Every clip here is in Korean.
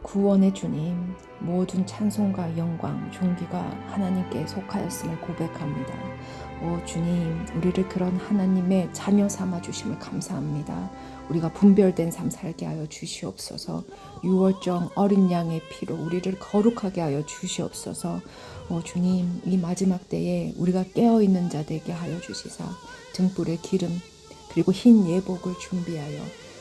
구원의 주님, 모든 찬송과 영광, 존귀가 하나님께 속하였음을 고백합니다. 오 주님, 우리를 그런 하나님의 자녀 삼아 주심을 감사합니다. 우리가 분별된 삶 살게 하여 주시옵소서. 유월정 어린 양의 피로 우리를 거룩하게 하여 주시옵소서. 오 주님, 이 마지막 때에 우리가 깨어있는 자 되게 하여 주시사 등불의 기름 그리고 흰 예복을 준비하여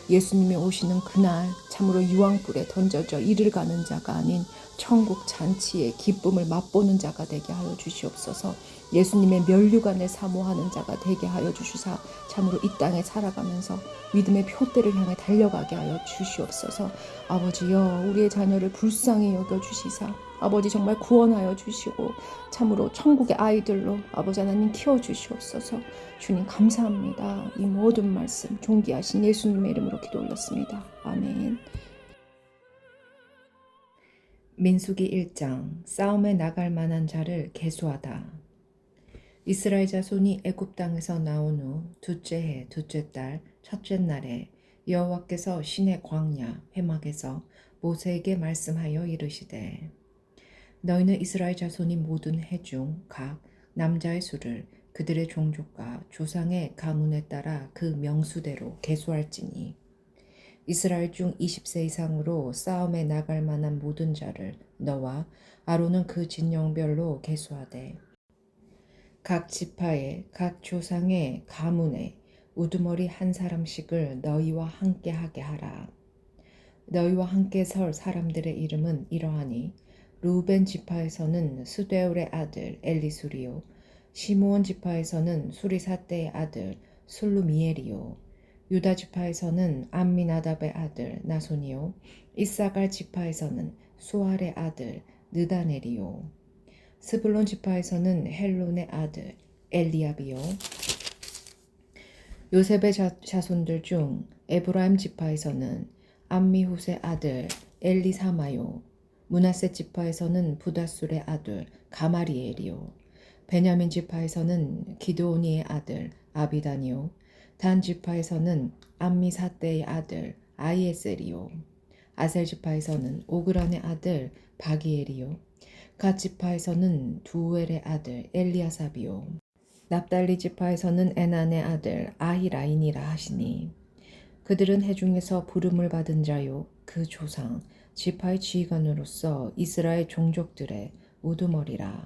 예수님이 오시는 그날 참으로 유황불에 던져져 이를 가는 자가 아닌 천국 잔치의 기쁨을 맛보는 자가 되게 하여 주시옵소서. 예수님의 면류관을 사모하는 자가 되게 하여 주시사 참으로 이 땅에 살아가면서 믿음의 표대를 향해 달려가게 하여 주시옵소서. 아버지여, 우리의 자녀를 불쌍히 여겨주시사 아버지 정말 구원하여 주시고 참으로 천국의 아이들로 아버지 하나님 키워주시옵소서. 주님 감사합니다. 이 모든 말씀 존귀하신 예수님의 이름으로 기도 올렸습니다. 아멘. 민수기 1장 싸움에 나갈 만한 자를 계수하다. 이스라엘 자손이 애굽 땅에서 나온 후 둘째 해 둘째 달 첫째 날에 여호와께서 시내 광야 회막에서 모세에게 말씀하여 이르시되 너희는 이스라엘 자손이 모든 해 중 각 남자의 수를 그들의 종족과 조상의 가문에 따라 그 명수대로 계수할지니 이스라엘 중 20세 이상으로 싸움에 나갈 만한 모든 자를 너와 아론은 그 진영별로 계수하되 각 지파의 각 조상의 가문에 우두머리 한 사람씩을 너희와 함께 하게 하라. 너희와 함께 설 사람들의 이름은 이러하니 루벤 지파에서는 스데울의 아들 엘리수리요 시므온 지파에서는 수리사떼의 아들 술루미엘이요 유다 지파에서는 암미나답의 아들 나손이요 이사갈 지파에서는 수알의 아들 느다넬이요 스불론 지파에서는 헬론의 아들 엘리압이요 요셉의 자손들 중 에브라임 지파에서는 암미훗의 아들 엘리사마요 므낫세 지파에서는 부다술의 아들 가마리엘이요 베냐민 지파에서는 기드오니의 아들 아비단이요 단 지파에서는 암미사떼의 아들 아이에셀이요 아셀 지파에서는 오그란의 아들 바기엘이요 갓 지파에서는 두엘의 아들 엘리아삽이요 납달리 지파에서는 에난의 아들 아히라인이라 하시니 그들은 해중에서 부름을 받은 자요 그 조상 지파의 지휘관으로서 이스라엘 종족들의 우두머리라.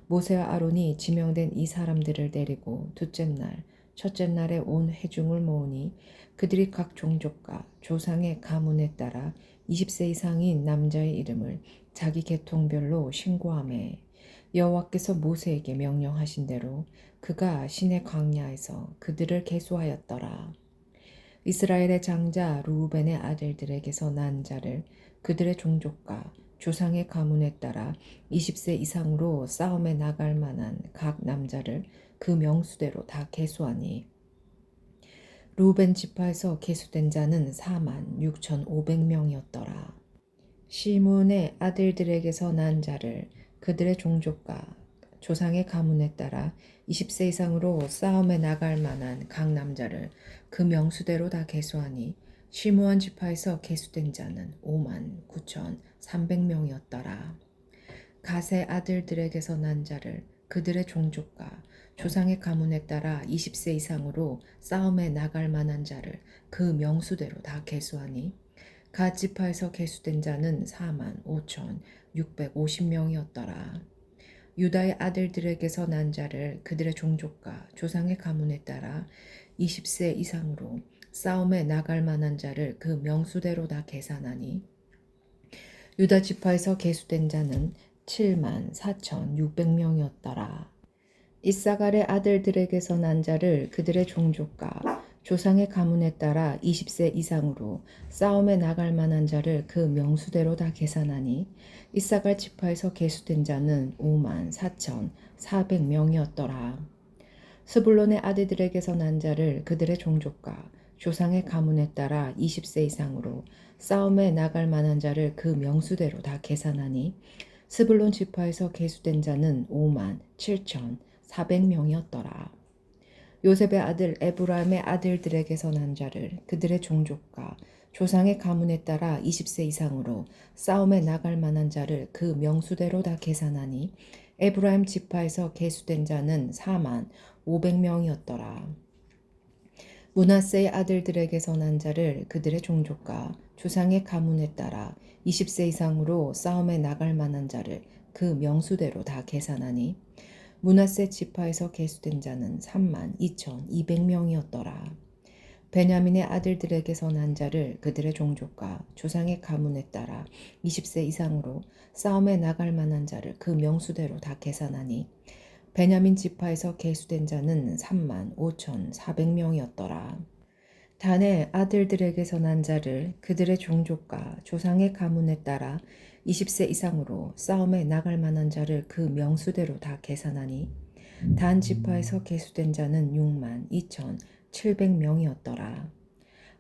모세와 아론이 지명된 이 사람들을 데리고 둘째 날 첫째 날에 온 해중을 모으니 그들이 각 종족과 조상의 가문에 따라 20세 이상인 남자의 이름을 자기 계통별로 신고하매 여호와께서 모세에게 명령하신 대로 그가 시내 광야에서 그들을 계수하였더라. 이스라엘의 장자 루벤의 아들들에게서 난 자를 그들의 종족과 조상의 가문에 따라 20세 이상으로 싸움에 나갈 만한 각 남자를 그 명수대로 다 계수하니 루벤 지파에서 계수된 자는 46,500명이었더라. 시므온의 아들들에게서 난 자를 그들의 종족과 조상의 가문에 따라 20세 이상으로 싸움에 나갈 만한 각 남자를 그 명수대로 다 계수하니 시므온 지파에서 계수된 자는 59,300명이었더라. 갓의 아들들에게서 난 자를 그들의 종족과 조상의 가문에 따라 20세 이상으로 싸움에 나갈 만한 자를 그 명수대로 다 계수하니 갓 지파에서 계수된 자는 45,650명이었더라. 유다의 아들들에게서 난 자를 그들의 종족과 조상의 가문에 따라 20세 이상으로 싸움에 나갈 만한 자를 그 명수대로 다 계산하니 유다 지파에서 계수된 자는 74,600명이었더라. 이사갈의 아들들에게서 난 자를 그들의 종족과 조상의 가문에 따라 20세 이상으로 싸움에 나갈 만한 자를 그 명수대로 다 계산하니 이사갈 지파에서 계수된 자는 54,400명이었더라. 스불론의 아들들에게서 난 자를 그들의 종족과 조상의 가문에 따라 20세 이상으로 싸움에 나갈 만한 자를 그 명수대로 다 계산하니 스불론 지파에서 계수된 자는 57,400명이었더라. 요셉의 아들 에브라임의 아들들에게서 난 자를 그들의 종족과 조상의 가문에 따라 20세 이상으로 싸움에 나갈 만한 자를 그 명수대로 다 계산하니 에브라임 지파에서 계수된 자는 4만 500명이었더라. 므낫세의 아들들에게서 난 자를 그들의 종족과 조상의 가문에 따라 20세 이상으로 싸움에 나갈 만한 자를 그 명수대로 다 계산하니 므낫세 지파에서 계수된 자는 3만 2,200명이었더라. 베냐민의 아들들에게서 난 자를 그들의 종족과 조상의 가문에 따라 20세 이상으로 싸움에 나갈 만한 자를 그 명수대로 다 계산하니 베냐민 지파에서 계수된 자는 3만 5,400명이었더라. 단의 아들들에게서 난 자를 그들의 종족과 조상의 가문에 따라 20세 이상으로 싸움에 나갈 만한 자를 그 명수대로 다 계산하니 단 지파에서 계수된 자는 6만 2,700명이었더라.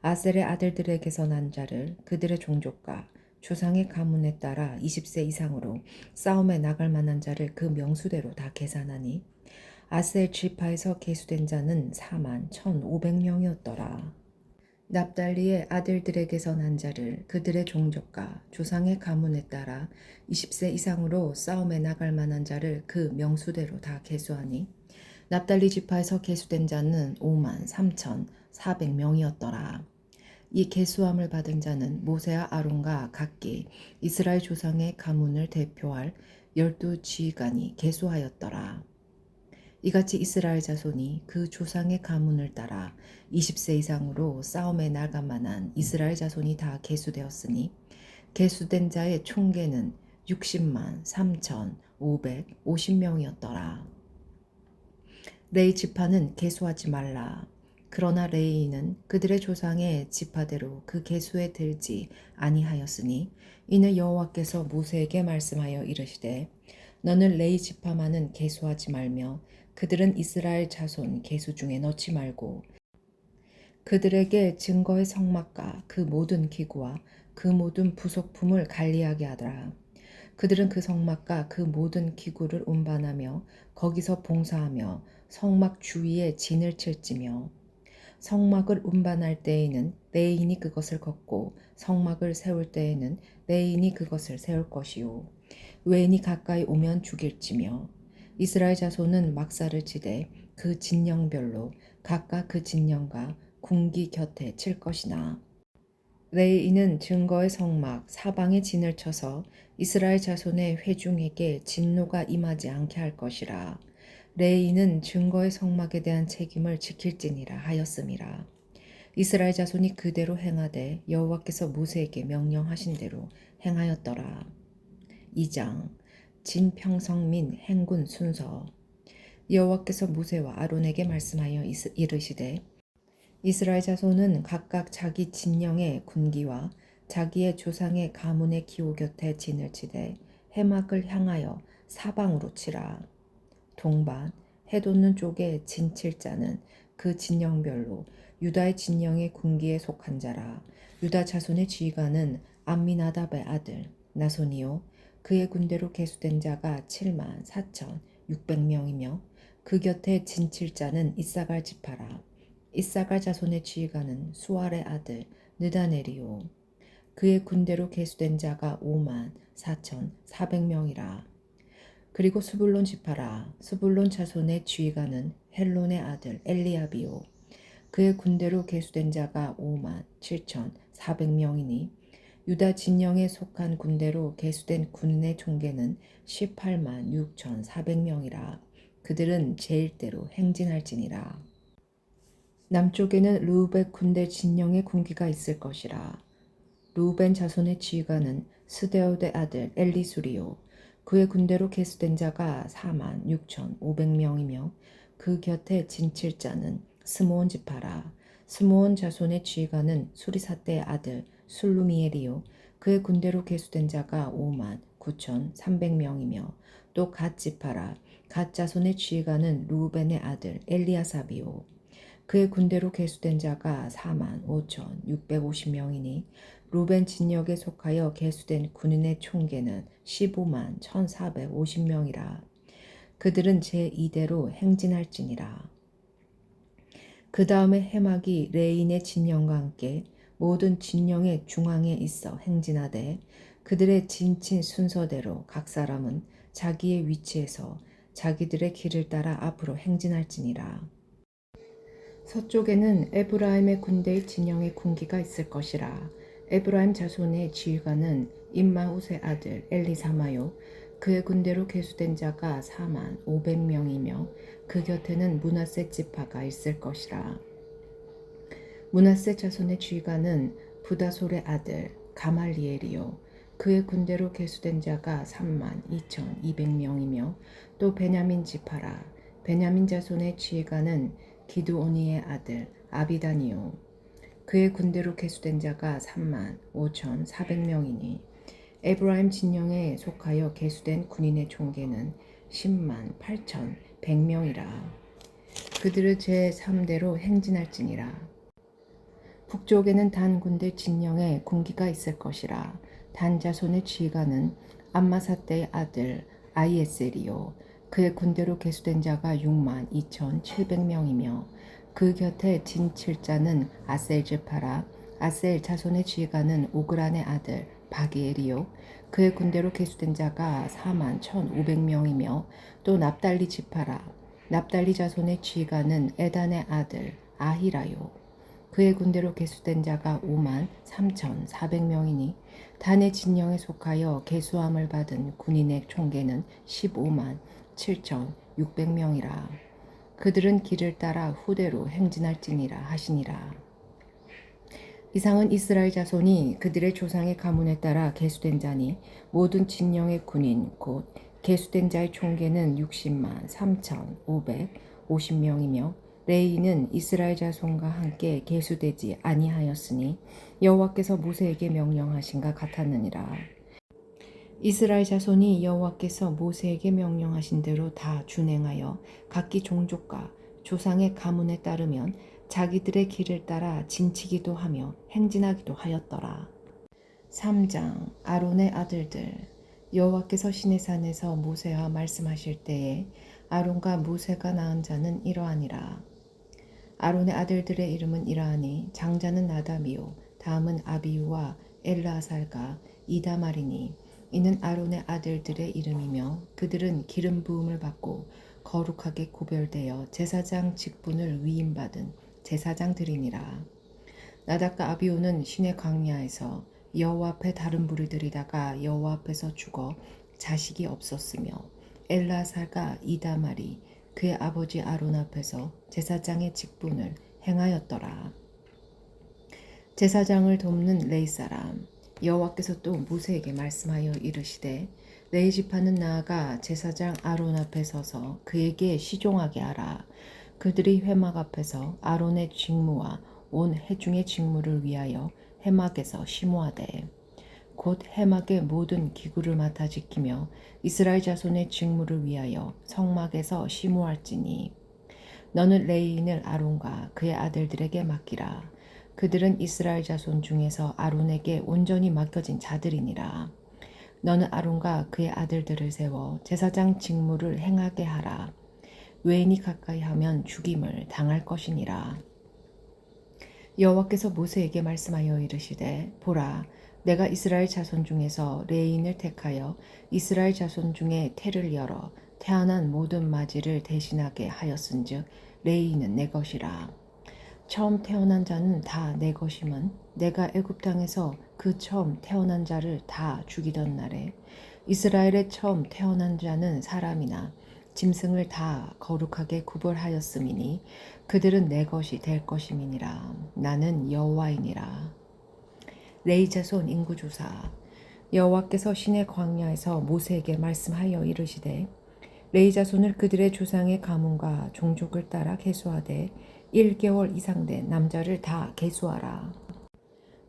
아셀의 아들들에게서 난 자를 그들의 종족과 조상의 가문에 따라 20세 이상으로 싸움에 나갈 만한 자를 그 명수대로 다 계산하니 아셀 지파에서 계수된 자는 4만 1,500명이었더라. 납달리의 아들들에게서 난 자를 그들의 종족과 조상의 가문에 따라 20세 이상으로 싸움에 나갈 만한 자를 그 명수대로 다 계수하니 납달리 지파에서 계수된 자는 5만 3,400명이었더라. 이 계수함을 받은 자는 모세와 아론과 각기 이스라엘 조상의 가문을 대표할 12지휘관이 계수하였더라. 이같이 이스라엘 자손이 그 조상의 가문을 따라 20세 이상으로 싸움에 나갈 만한 이스라엘 자손이 다 계수되었으니 계수된 자의 총계는 60만 3,550명이었더라. 레이 지파는 계수하지 말라. 그러나 레이는 그들의 조상의 지파대로 그 계수에 들지 아니하였으니 이는 여호와께서 모세에게 말씀하여 이르시되 너는 레이 지파만은 계수하지 말며 그들은 이스라엘 자손 계수 중에 넣지 말고 그들에게 증거의 성막과 그 모든 기구와 그 모든 부속품을 관리하게 하더라. 그들은 그 성막과 그 모든 기구를 운반하며 거기서 봉사하며 성막 주위에 진을 칠지며 성막을 운반할 때에는 레인이 그것을 걷고 성막을 세울 때에는 레인이 그것을 세울 것이요 외인이 가까이 오면 죽일지며 이스라엘 자손은 막사를 치되 그 진영별로 각각 그 진영과 궁기 곁에 칠 것이나 레이인은 증거의 성막 사방에 진을 쳐서 이스라엘 자손의 회중에게 진노가 임하지 않게 할 것이라. 레이인은 증거의 성막에 대한 책임을 지킬지니라 하였음이라. 이스라엘 자손이 그대로 행하되 여호와께서 모세에게 명령하신 대로 행하였더라. 2장 진평성 민 행군 순서. 여호와께서 모세와 아론에게 말씀하여 이르시되 이스라엘 자손은 각각 자기 진영의 군기와 자기의 조상의 가문의 기호 곁에 진을 치되 해막을 향하여 사방으로 치라. 동반 해 돋는 쪽에 진 칠 자는 그 진영별로 유다의 진영의 군기에 속한 자라. 유다 자손의 지휘관은 암미나답의 아들 나손이요 그의 군대로 계수된 자가 7만 4,600명이며 그 곁에 진 칠 자는 이사갈 지파라. 이사갈 자손의 지휘관은 수알의 아들 느다넬이요 그의 군대로 계수된 자가 5만 4,400명이라. 그리고 수불론 지파라. 수불론 자손의 지휘관은 헬론의 아들 엘리압이요 그의 군대로 계수된 자가 5만 7,400명이니 유다 진영에 속한 군대로 계수된 군인의 총계는 18만 6,400명이라. 그들은 제일대로 행진할지니라. 남쪽에는 르우벤 군대 진영의 군기가 있을 것이라. 르우벤 자손의 지휘관은 스데오의 아들 엘리수리요 그의 군대로 계수된 자가 4만 6,500명이며 그 곁에 진칠 자는 스므온 지파라. 스므온 자손의 지휘관은 수리사대의 아들 술루미엘이요 그의 군대로 계수된 자가 5만 9,300명이며 또 갓 지파라. 갓 자손의 지휘관은 르우벤의 아들 엘리아삽이요 그의 군대로 계수된 자가 4만 5,650명이니 루벤 진역에 속하여 계수된 군인의 총계는 15만 1,450명이라. 그들은 제2대로 행진할지니라. 그 다음에 해막이 레인의 진영과 함께 모든 진영의 중앙에 있어 행진하되 그들의 진친 순서대로 각 사람은 자기의 위치에서 자기들의 길을 따라 앞으로 행진할지니라. 서쪽에는 에브라임의 군대의 진영의 군기가 있을 것이라. 에브라임 자손의 지휘관은 임마우스의 아들 엘리사마요. 그의 군대로 계수된 자가 4만 500명이며 그 곁에는 므낫세 지파가 있을 것이라. 므낫세 자손의 지휘관은 부다솔의 아들 가말리엘이요. 그의 군대로 계수된 자가 3만 2,200명이며 또 베냐민 지파라. 베냐민 자손의 지휘관은 기드오니의 아들 아비다니요. 그의 군대로 계수된 자가 3만 5,400명이니 에브라임 진영에 속하여 계수된 군인의 총계는 10만 8,100명이라. 그들을 제3대로 행진할지니라. 북쪽에는 단 군대 진영에 군기가 있을 것이라. 단 자손의 지휘관은 암마사떼의 아들 아이에셀이요. 그의 군대로 계수된 자가 6만 2,700명이며 그 곁에 진칠자는 아셀 제파라. 아셀 자손의 지휘관은 오그란의 아들 바기엘이요. 그의 군대로 계수된 자가 4만 1,500명이며 또 납달리 지파라. 납달리 자손의 지휘관은 에단의 아들 아히라요. 그의 군대로 계수된 자가 5만 3,400명이니 단의 진영에 속하여 계수함을 받은 군인의 총계는 15만 7,600명이라. 그들은 길을 따라 후대로 행진할지니라 하시니라. 이상은 이스라엘 자손이 그들의 조상의 가문에 따라 계수된 자니 모든 진영의 군인 곧 계수된 자의 총계는 60만 3,550명이며 레이는 이스라엘 자손과 함께 계수되지 아니하였으니 여호와께서 모세에게 명령하신가 같았느니라. 이스라엘 자손이 여호와께서 모세에게 명령하신 대로 다 준행하여 각기 종족과 조상의 가문에 따르면 자기들의 길을 따라 진치기도 하며 행진하기도 하였더라. 3장 아론의 아들들. 여호와께서 시내산에서 모세와 말씀하실 때에 아론과 모세가 낳은 자는 이러하니라. 아론의 아들들의 이름은 이러하니 장자는 나답이요 다음은 아비우와 엘라살과 이다말이니 이는 아론의 아들들의 이름이며 그들은 기름 부음을 받고 거룩하게 구별되어 제사장 직분을 위임받은 제사장들이니라. 나답과 아비우는 시내 광야에서 여호와 앞에 다른 불을 들이다가 여호와 앞에서 죽어 자식이 없었으며 엘라살과 이다말이 그의 아버지 아론 앞에서 제사장의 직분을 행하였더라. 제사장을 돕는 레이 사람. 여호와께서 또 모세에게 말씀하여 이르시되 레이 지파는 나아가 제사장 아론 앞에 서서 그에게 시종하게 하라. 그들이 회막 앞에서 아론의 직무와 온 회중의 직무를 위하여 회막에서 심호하되 곧 해막의 모든 기구를 맡아 지키며 이스라엘 자손의 직무를 위하여 성막에서 심호할지니 너는 레위인을 아론과 그의 아들들에게 맡기라. 그들은 이스라엘 자손 중에서 아론에게 온전히 맡겨진 자들이니라. 너는 아론과 그의 아들들을 세워 제사장 직무를 행하게 하라. 외인이 가까이 하면 죽임을 당할 것이니라. 여호와께서 모세에게 말씀하여 이르시되 보라 내가 이스라엘 자손 중에서 레인을 택하여 이스라엘 자손 중에 태를 열어 태어난 모든 마지를 대신하게 하였은즉 레이는 내 것이라. 처음 태어난 자는 다 내 것임은 내가 애굽 땅에서 그 처음 태어난 자를 다 죽이던 날에 이스라엘의 처음 태어난 자는 사람이나 짐승을 다 거룩하게 구별하였음이니 그들은 내 것이 될 것임이니라. 나는 여호와이니라. 레이 자손 인구조사. 여호와께서 시내 광야에서 모세에게 말씀하여 이르시되 레이 자손을 그들의 조상의 가문과 종족을 따라 계수하되 1개월 이상 된 남자를 다 계수하라.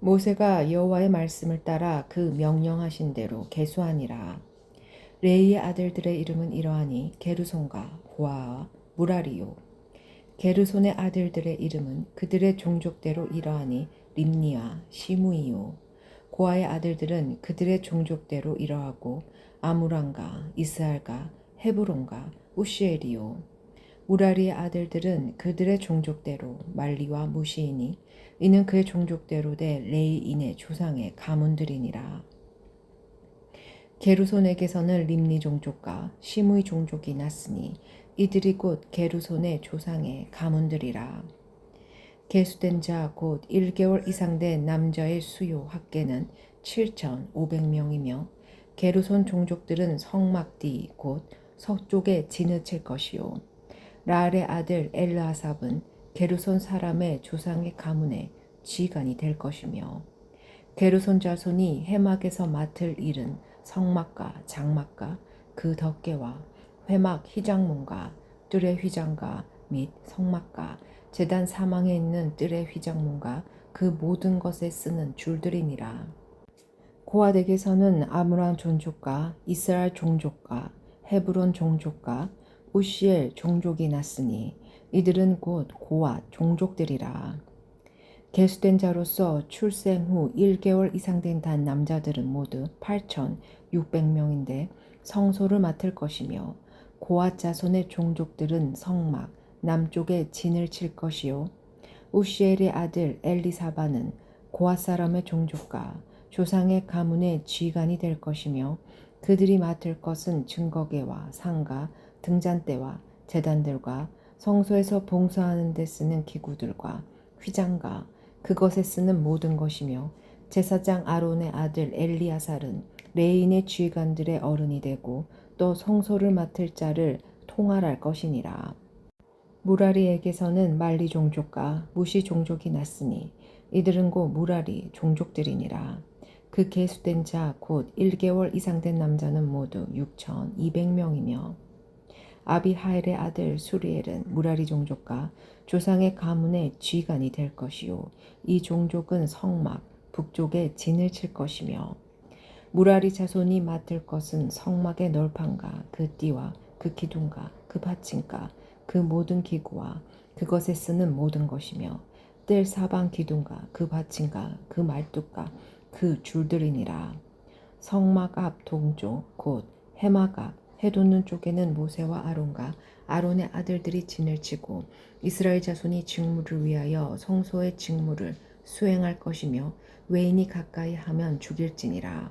모세가 여호와의 말씀을 따라 그 명령하신 대로 계수하니라. 레이의 아들들의 이름은 이러하니 게르손과 고아와 무라리요. 게르손의 아들들의 이름은 그들의 종족대로 이러하니 림니와 시무이요. 고아의 아들들은 그들의 종족대로 이러하고 아무람과 이스할과 헤브론과 우시엘이요. 무라리의 아들들은 그들의 종족대로 말리와 무시이니 이는 그의 종족대로 된 레이인의 조상의 가문들이니라. 게르손에게서는 림니 종족과 시므이 종족이 났으니 이들이 곧 게르손의 조상의 가문들이라. 계수된 자 곧 1개월 이상 된 남자의 수요 합계는 7,500명이며 게르손 종족들은 성막디 곧 서쪽에 진을 칠 것이요. 라알의 아들 엘르아삽은 게르손 사람의 조상의 가문의 지간이 될 것이며 게르손 자손이 해막에서 맡을 일은 성막과 장막과 그 덮개와 회막 휘장문과 뜰의 휘장과 및 성막과 제단 사망에 있는 뜰의 휘장문과 그 모든 것에 쓰는 줄들이니라. 고아덱에서는 아므란 종족과 이스라엘 종족과 헤브론 종족과 우시엘 종족이 났으니 이들은 곧 고아 종족들이라. 계수된 자로서 출생 후 1개월 이상 된 단 남자들은 모두 8,600명인데 성소를 맡을 것이며 고아 자손의 종족들은 성막 남쪽에 진을 칠 것이요. 우시엘의 아들 엘리사바는 고아 사람의 종족과 조상의 가문의 쥐간이 될 것이며 그들이 맡을 것은 증거계와 상가 등잔대와 제단들과 성소에서 봉사하는 데 쓰는 기구들과 휘장과 그것에 쓰는 모든 것이며 제사장 아론의 아들 엘리아살은 레인의 쥐간들의 어른이 되고 또 성소를 맡을 자를 통할할 것이니라. 무라리에게서는 말리 종족과 무시 종족이 났으니 이들은 곧 무라리 종족들이니라. 그 계수된 자 곧 1개월 이상 된 남자는 모두 6,200명이며 아비하일의 아들 수리엘은 무라리 종족과 조상의 가문의 쥐간이 될 것이요. 이 종족은 성막 북쪽에 진을 칠 것이며 무라리 자손이 맡을 것은 성막의 널판과 그 띠와 그 기둥과 그 받침과 그 모든 기구와 그것에 쓰는 모든 것이며 뜰 사방 기둥과 그 받침과 그 말뚝과 그 줄들이니라. 성막 앞 동쪽 곧 해막 앞 해돋는 쪽에는 모세와 아론과 아론의 아들들이 진을 치고 이스라엘 자손이 직무를 위하여 성소의 직무를 수행할 것이며 외인이 가까이 하면 죽일지니라.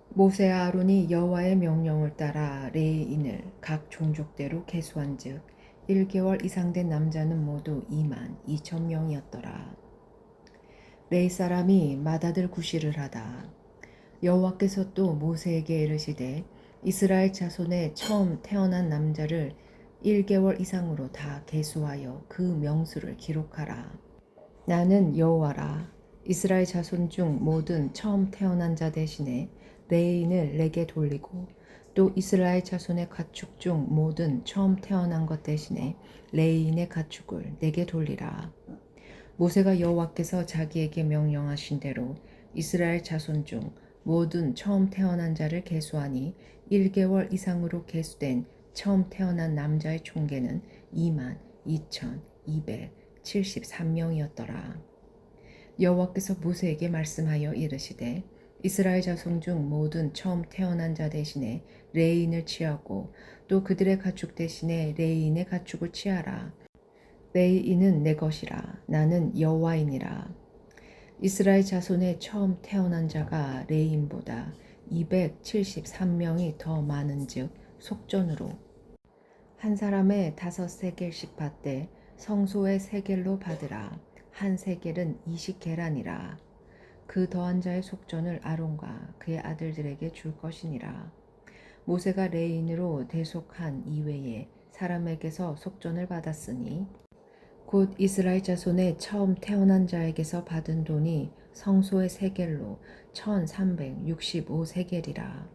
모세와 아론이 여호와의 명령을 따라 레위인을 각 종족대로 계수한즉 1개월 이상 된 남자는 모두 22,000명이었더라. 레위 사람이 맏아들 구시를 하다. 여호와께서 또 모세에게 이르시되 이스라엘 자손의 처음 태어난 남자를 1개월 이상으로 다 계수하여 그 명수를 기록하라. 나는 여호와라. 이스라엘 자손 중 모든 처음 태어난 자 대신에 레인을 내게 돌리고 또 이스라엘 자손의 가축 중 모든 처음 태어난 것 대신에 레인의 가축을 내게 돌리라. 모세가 여호와께서 자기에게 명령하신 대로 이스라엘 자손 중 모든 처음 태어난 자를 계수하니 1개월 이상으로 계수된 처음 태어난 남자의 총계는 22,273명이었더라. 여호와께서 모세에게 말씀하여 이르시되 이스라엘 자손 중 모든 처음 태어난 자 대신에 레인을 취하고 또 그들의 가축 대신에 레인의 가축을 취하라. 레인은 내 것이라. 나는 여호와이니라. 이스라엘 자손의 처음 태어난 자가 레인보다 273명이 더 많은즉 속전으로 한 사람의 5세겔씩 받되 성소의 세겔로 받으라. 한 세겔은 20계란이라. 그 더한 자의 속전을 아론과 그의 아들들에게 줄 것이니라. 모세가 레인으로 대속한 이외에 사람에게서 속전을 받았으니 곧 이스라엘 자손의 처음 태어난 자에게서 받은 돈이 성소의 세겔로 1365세겔이라.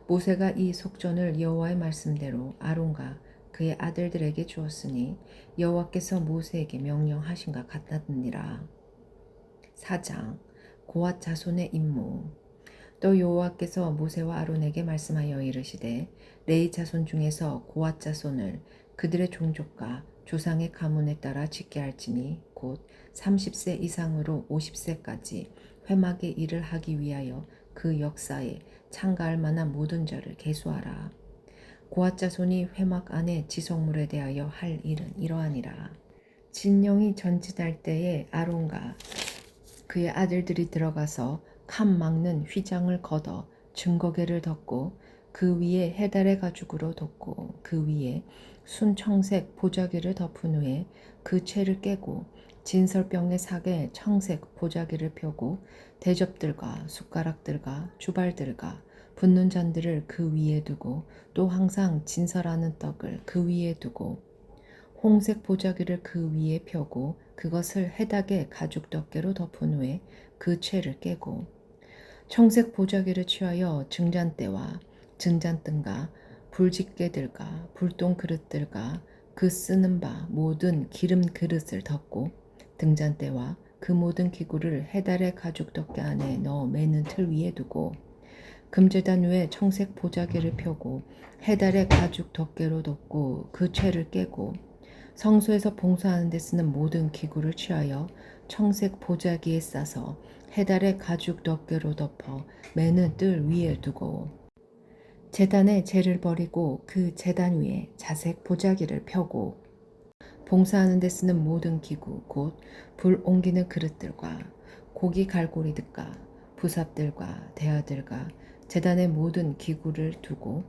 모세가 이 속전을 여호와의 말씀대로 아론과 그의 아들들에게 주었으니 여호와께서 모세에게 명령하신가 같았느니라. 4장 고앗 자손의 임무. 또 여호와께서 모세와 아론에게 말씀하여 이르시되 레위 자손 중에서 고앗 자손을 그들의 종족과 조상의 가문에 따라 짓게 할지니 곧 30세 이상으로 50세까지 회막의 일을 하기 위하여 그 역사에 참가할 만한 모든 자를 계수하라. 고앗 자손이 회막 안에 지성물에 대하여 할 일은 이러하니라. 진영이 전진할 때에 아론과 그의 아들들이 들어가서 칸 막는 휘장을 걷어 증거계를 덮고 그 위에 해달의 가죽으로 덮고 그 위에 순청색 보자기를 덮은 후에 그 채를 깨고 진설병의 사계 청색 보자기를 펴고 대접들과 숟가락들과 주발들과 붓는 잔들을 그 위에 두고 또 항상 진설하는 떡을 그 위에 두고 홍색 보자기를 그 위에 펴고 그것을 해닥의 가죽 덮개로 덮은 후에 그 채를 깨고 청색 보자기를 취하여 증잔대와 증잔등과 불집게들과 불똥 그릇들과 그 쓰는 바 모든 기름 그릇을 덮고 등잔대와 그 모든 기구를 해달의 가죽 덮개 안에 넣어 매는 틀 위에 두고 금제단 위에 청색 보자기를 펴고 해달의 가죽 덮개로 덮고 그 채를 깨고 성소에서 봉사하는 데 쓰는 모든 기구를 취하여 청색 보자기에 싸서 해달의 가죽 덮개로 덮어 매는 뜰 위에 두고 제단에 재를 버리고 그 제단 위에 자색 보자기를 펴고 봉사하는 데 쓰는 모든 기구 곧 불 옮기는 그릇들과 고기 갈고리들과 부삽들과 대야들과 제단의 모든 기구를 두고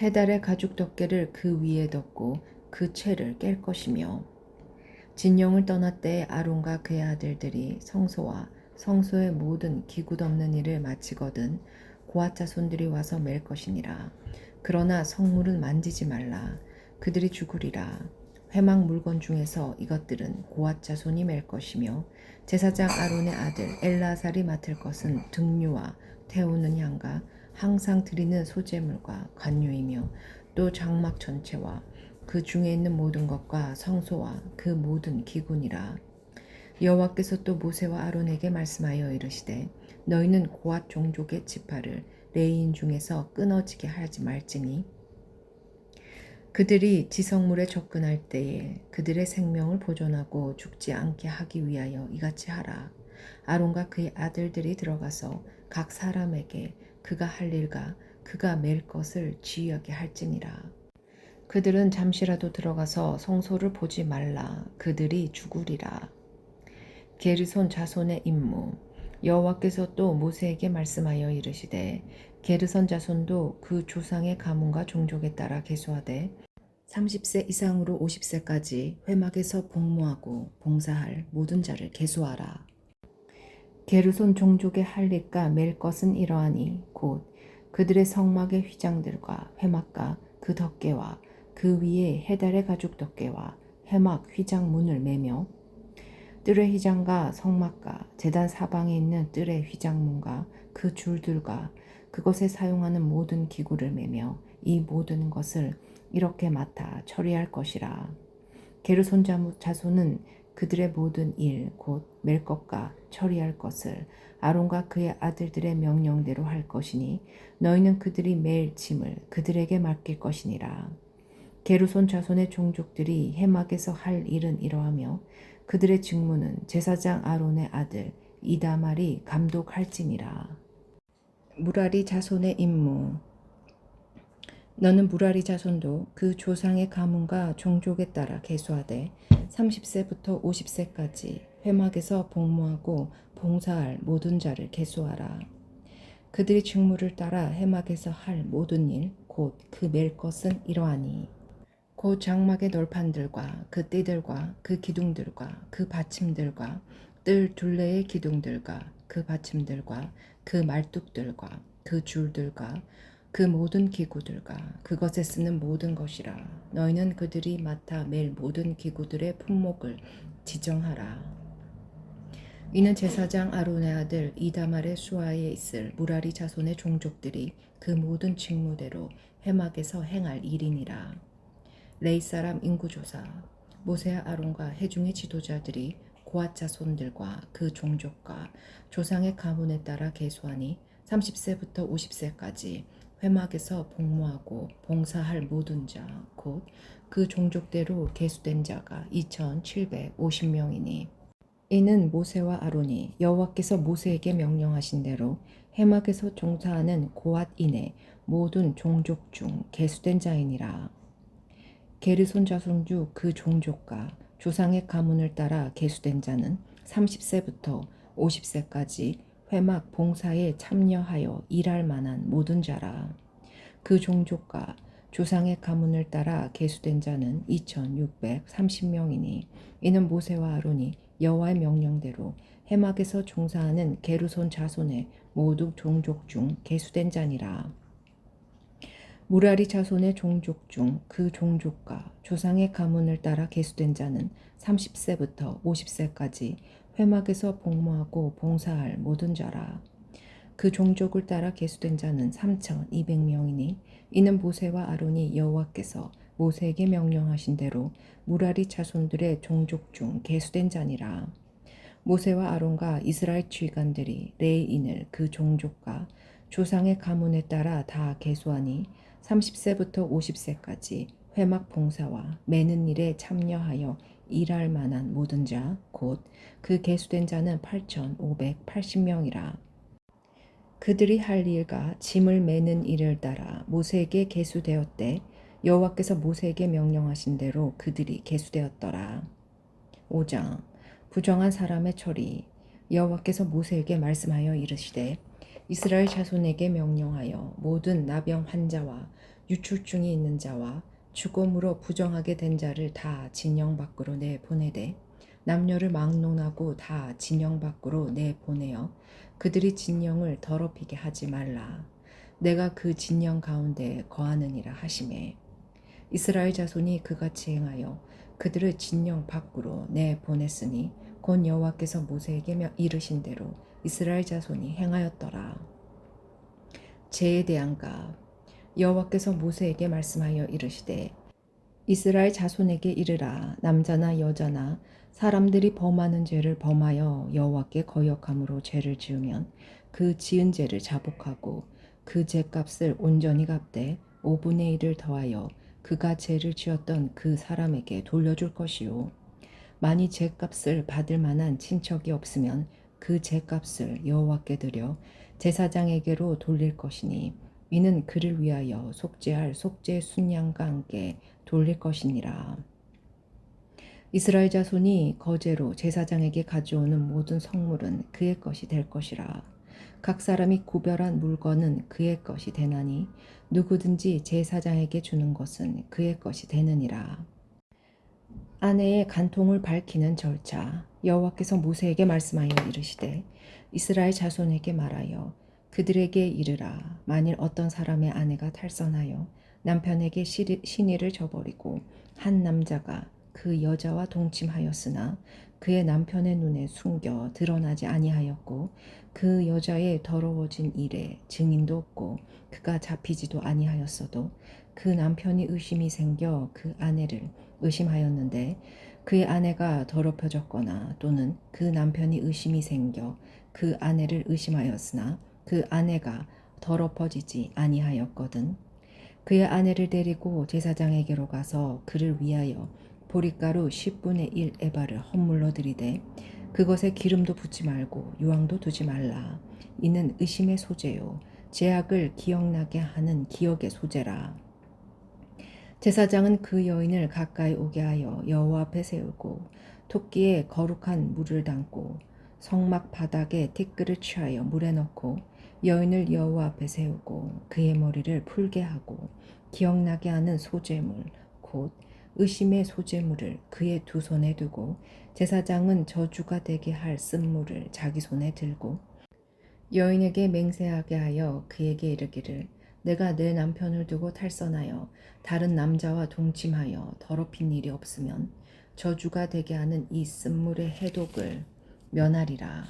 해달의 가죽 덮개를 그 위에 덮고 그 채를 깰 것이며 진영을 떠날 때 아론과 그의 아들들이 성소와 성소의 모든 기구 덮는 일을 마치거든 고앗 자손들이 와서 맬 것이니라. 그러나 성물은 만지지 말라. 그들이 죽으리라. 회막 물건 중에서 이것들은 고앗 자손이 맬 것이며 제사장 아론의 아들 엘라살이 맡을 것은 등류와 태우는 향과 항상 드리는 소제물과 관유이며 또 장막 전체와 그 중에 있는 모든 것과 성소와 그 모든 기구니라. 여호와께서 또 모세와 아론에게 말씀하여 이르시되 너희는 고앗 종족의 지파를 레위인 중에서 끊어지게 하지 말지니 그들이 지성물에 접근할 때에 그들의 생명을 보존하고 죽지 않게 하기 위하여 이같이 하라. 아론과 그의 아들들이 들어가서 각 사람에게 그가 할 일과 그가 맬 것을 지휘하게 할지니라. 그들은 잠시라도 들어가서 성소를 보지 말라. 그들이 죽으리라. 게르손 자손의 임무. 여호와께서 또 모세에게 말씀하여 이르시되 게르손 자손도 그 조상의 가문과 종족에 따라 계수하되 30세 이상으로 50세까지 회막에서 복무하고 봉사할 모든 자를 계수하라. 게르손 종족의 할 일과 맬 것은 이러하니 곧 그들의 성막의 휘장들과 회막과 그 덮개와 그 위에 해달의 가죽 덮개와 회막 휘장 문을 매며 뜰의 휘장과 성막과 제단 사방에 있는 뜰의 휘장문과 그 줄들과 그것에 사용하는 모든 기구를 매며 이 모든 것을 이렇게 맡아 처리할 것이라. 게르손 자손은 그들의 모든 일 곧 맬 것과 처리할 것을 아론과 그의 아들들의 명령대로 할 것이니 너희는 그들이 맬 짐을 그들에게 맡길 것이니라. 게르손 자손의 종족들이 해막에서 할 일은 이러하며 그들의 직무는 제사장 아론의 아들 이다말이 감독할지니라. 무라리 자손의 임무. 너는 무라리 자손도 그 조상의 가문과 종족에 따라 계수하되 30세부터 50세까지 회막에서 복무하고 봉사할 모든 자를 계수하라. 그들의 직무를 따라 해막에서 할 모든 일 곧 그 맬 것은 이러하니 곧 장막의 널판들과 그 띠들과 그 기둥들과 그 받침들과 뜰 둘레의 기둥들과 그 받침들과 그 말뚝들과 그 줄들과 그 모든 기구들과 그것에 쓰는 모든 것이라. 너희는 그들이 맡아 맬 모든 기구들의 품목을 지정하라. 이는 제사장 아론의 아들 이다말의 수하에 있을 무라리 자손의 종족들이 그 모든 직무대로 회막에서 행할 일이니라. 레위 사람 인구조사. 모세와 아론과 회중의 지도자들이 고앗 자손들과 그 종족과 조상의 가문에 따라 계수하니 30세부터 50세까지 회막에서 복무하고 봉사할 모든 자 곧 그 종족대로 계수된 자가 2,750명이니 이는 모세와 아론이 여호와께서 모세에게 명령하신 대로 해막에서 종사하는 고앗인의 모든 종족 중 계수된 자이니라. 게르손 자손 중 그 종족과 조상의 가문을 따라 계수된 자는 30세부터 50세까지 회막 봉사에 참여하여 일할 만한 모든 자라. 그 종족과 조상의 가문을 따라 계수된 자는 2630명이니 이는 모세와 아론이 여호와의 명령대로 해막에서 종사하는 게르손 자손의 모든 종족 중 계수된 자니라. 무라리 자손의 종족 중 그 종족과 조상의 가문을 따라 계수된 자는 30세부터 50세까지 회막에서 복무하고 봉사할 모든 자라. 그 종족을 따라 계수된 자는 3200명이니 이는 모세와 아론이 여호와께서 모세에게 명령하신 대로 무라리 자손들의 종족 중 계수된 자니라. 모세와 아론과 이스라엘 지휘관들이 레위인을 그 종족과 조상의 가문에 따라 다 계수하니 30세부터 50세까지 회막 봉사와 매는 일에 참여하여 일할 만한 모든 자 곧 그 계수된 자는 8580명이라. 그들이 할 일과 짐을 매는 일을 따라 모세에게 계수되었되 여호와께서 모세에게 명령하신 대로 그들이 계수되었더라. 5장 부정한 사람의 처리. 여호와께서 모세에게 말씀하여 이르시되 이스라엘 자손에게 명령하여 모든 나병 환자와 유출증이 있는 자와 죽음으로 부정하게 된 자를 다 진영 밖으로 내보내되 남녀를 막론하고 다 진영 밖으로 내보내어 그들이 진영을 더럽히게 하지 말라. 내가 그 진영 가운데 거하느니라 하시매 이스라엘 자손이 그같이 행하여 그들을 진영 밖으로 내보냈으니 곧 여호와께서 모세에게 이르신 대로 이스라엘 자손이 행하였더라. 죄에 대한 값. 여호와께서 모세에게 말씀하여 이르시되 이스라엘 자손에게 이르라. 남자나 여자나 사람들이 범하는 죄를 범하여 여호와께 거역함으로 죄를 지으면 그 지은 죄를 자복하고 그 죄값을 온전히 갚되 5분의 1을 더하여 그가 죄를 지었던 그 사람에게 돌려줄 것이요. 만일 죄값을 받을 만한 친척이 없으면 그 죄값을 여호와께 드려 제사장에게로 돌릴 것이니 이는 그를 위하여 속죄할 속죄 순양과 함께 돌릴 것이니라. 이스라엘 자손이 거제로 제사장에게 가져오는 모든 성물은 그의 것이 될 것이라. 각 사람이 구별한 물건은 그의 것이 되나니 누구든지 제사장에게 주는 것은 그의 것이 되느니라. 아내의 간통을 밝히는 절차. 여호와께서 모세에게 말씀하여 이르시되 이스라엘 자손에게 말하여 그들에게 이르라. 만일 어떤 사람의 아내가 탈선하여 남편에게 신의를 저버리고 한 남자가 그 여자와 동침하였으나 그의 남편의 눈에 숨겨 드러나지 아니하였고 그 여자의 더러워진 일에 증인도 없고 그가 잡히지도 아니하였어도 그 남편이 의심이 생겨 그 아내를 의심하였는데 그의 아내가 더럽혀졌거나 또는 그 남편이 의심이 생겨 그 아내를 의심하였으나 그 아내가 더럽혀지지 아니하였거든. 그의 아내를 데리고 제사장에게로 가서 그를 위하여 보릿가루 10분의 1 에바를 헌물로 드리되 그것에 기름도 붓지 말고 유황도 두지 말라. 이는 의심의 소재요 죄악을 기억나게 하는 기억의 소재라. 제사장은 그 여인을 가까이 오게 하여 여호와 앞에 세우고 토끼에 거룩한 물을 담고 성막 바닥에 티끌을 취하여 물에 넣고 여인을 여호와 앞에 세우고 그의 머리를 풀게 하고 기억나게 하는 소재물 곧 의심의 소재물을 그의 두 손에 두고 제사장은 저주가 되게 할 쓴물을 자기 손에 들고 여인에게 맹세하게 하여 그에게 이르기를 내가 내 남편을 두고 탈선하여 다른 남자와 동침하여 더럽힌 일이 없으면 저주가 되게 하는 이 쓴물의 해독을 면하리라.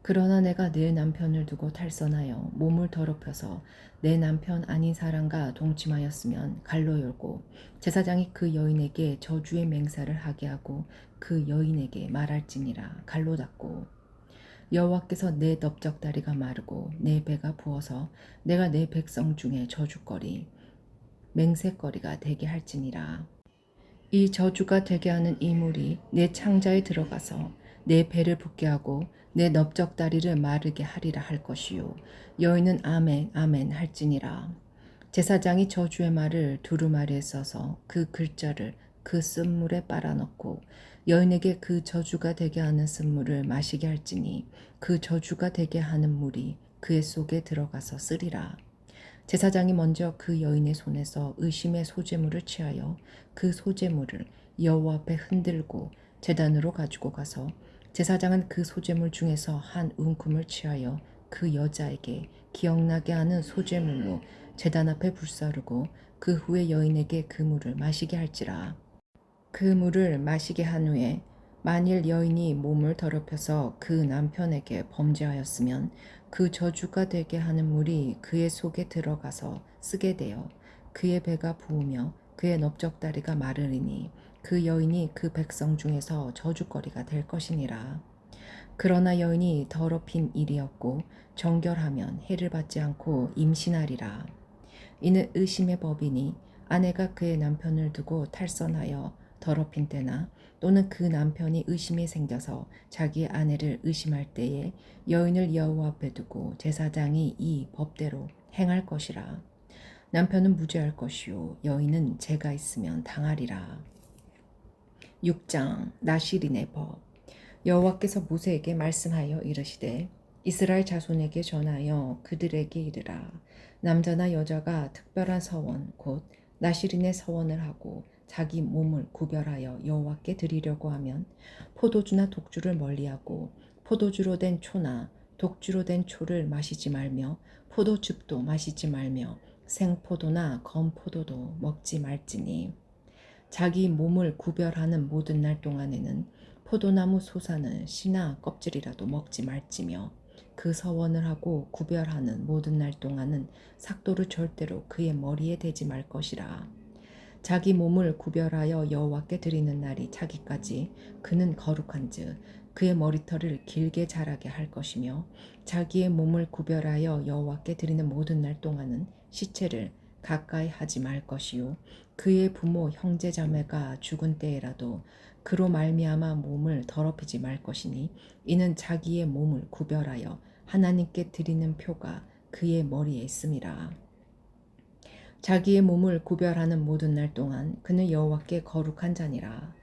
그러나 내가 내 남편을 두고 탈선하여 몸을 더럽혀서 내 남편 아닌 사람과 동침하였으면 갈로 열고 제사장이 그 여인에게 저주의 맹세를 하게 하고 그 여인에게 말할지니라. 갈로 닫고 여호와께서 내 넓적다리가 마르고 내 배가 부어서 내가 내 백성 중에 저주거리 맹세거리가 되게 할지니라. 이 저주가 되게 하는 이 물이 내 창자에 들어가서 내 배를 붓게 하고 내 넓적다리를 마르게 하리라 할 것이요 여인은 아멘 아멘 할지니라. 제사장이 저주의 말을 두루마리에 써서 그 글자를 그 쓴물에 빨아넣고 여인에게 그 저주가 되게 하는 쓴물을 마시게 할지니 그 저주가 되게 하는 물이 그의 속에 들어가서 쓰리라. 제사장이 먼저 그 여인의 손에서 의심의 소재물을 취하여 그 소재물을 여호와 앞에 흔들고 제단으로 가지고 가서 제사장은 그 소재물 중에서 한 움큼을 취하여 그 여자에게 기억나게 하는 소재물로 제단 앞에 불사르고 그 후에 여인에게 그 물을 마시게 할지라. 그 물을 마시게 한 후에 만일 여인이 몸을 더럽혀서 그 남편에게 범죄하였으면 그 저주가 되게 하는 물이 그의 속에 들어가서 쓰게 되어 그의 배가 부으며 그의 넓적다리가 마르리니 그 여인이 그 백성 중에서 저주거리가 될 것이니라. 그러나 여인이 더럽힌 일이었고 정결하면 해를 받지 않고 임신하리라. 이는 의심의 법이니 아내가 그의 남편을 두고 탈선하여 더럽힌 때나 또는 그 남편이 의심이 생겨서 자기의 아내를 의심할 때에 여인을 여호와 앞에 두고 제사장이 이 법대로 행할 것이라. 남편은 무죄할 것이요 여인은 죄가 있으면 당하리라. 6장 나실인의 법. 여호와께서 모세에게 말씀하여 이르시되 이스라엘 자손에게 전하여 그들에게 이르라. 남자나 여자가 특별한 서원 곧 나실인의 서원을 하고 자기 몸을 구별하여 여호와께 드리려고 하면 포도주나 독주를 멀리하고 포도주로 된 초나 독주로 된 초를 마시지 말며 포도즙도 마시지 말며 생포도나 건포도도 먹지 말지니 자기 몸을 구별하는 모든 날 동안에는 포도나무 솟아는 씨나 껍질이라도 먹지 말지며 그 서원을 하고 구별하는 모든 날 동안은 삭도를 절대로 그의 머리에 대지 말 것이라. 자기 몸을 구별하여 여호와께 드리는 날이 차기까지 그는 거룩한즉 그의 머리털을 길게 자라게 할 것이며 자기의 몸을 구별하여 여호와께 드리는 모든 날 동안은 시체를 가까이 하지 말 것이요 그의 부모 형제 자매가 죽은 때에라도 그로 말미암아 몸을 더럽히지 말 것이니 이는 자기의 몸을 구별하여 하나님께 드리는 표가 그의 머리에 있음이라. 자기의 몸을 구별하는 모든 날 동안 그는 여호와께 거룩한 자니라.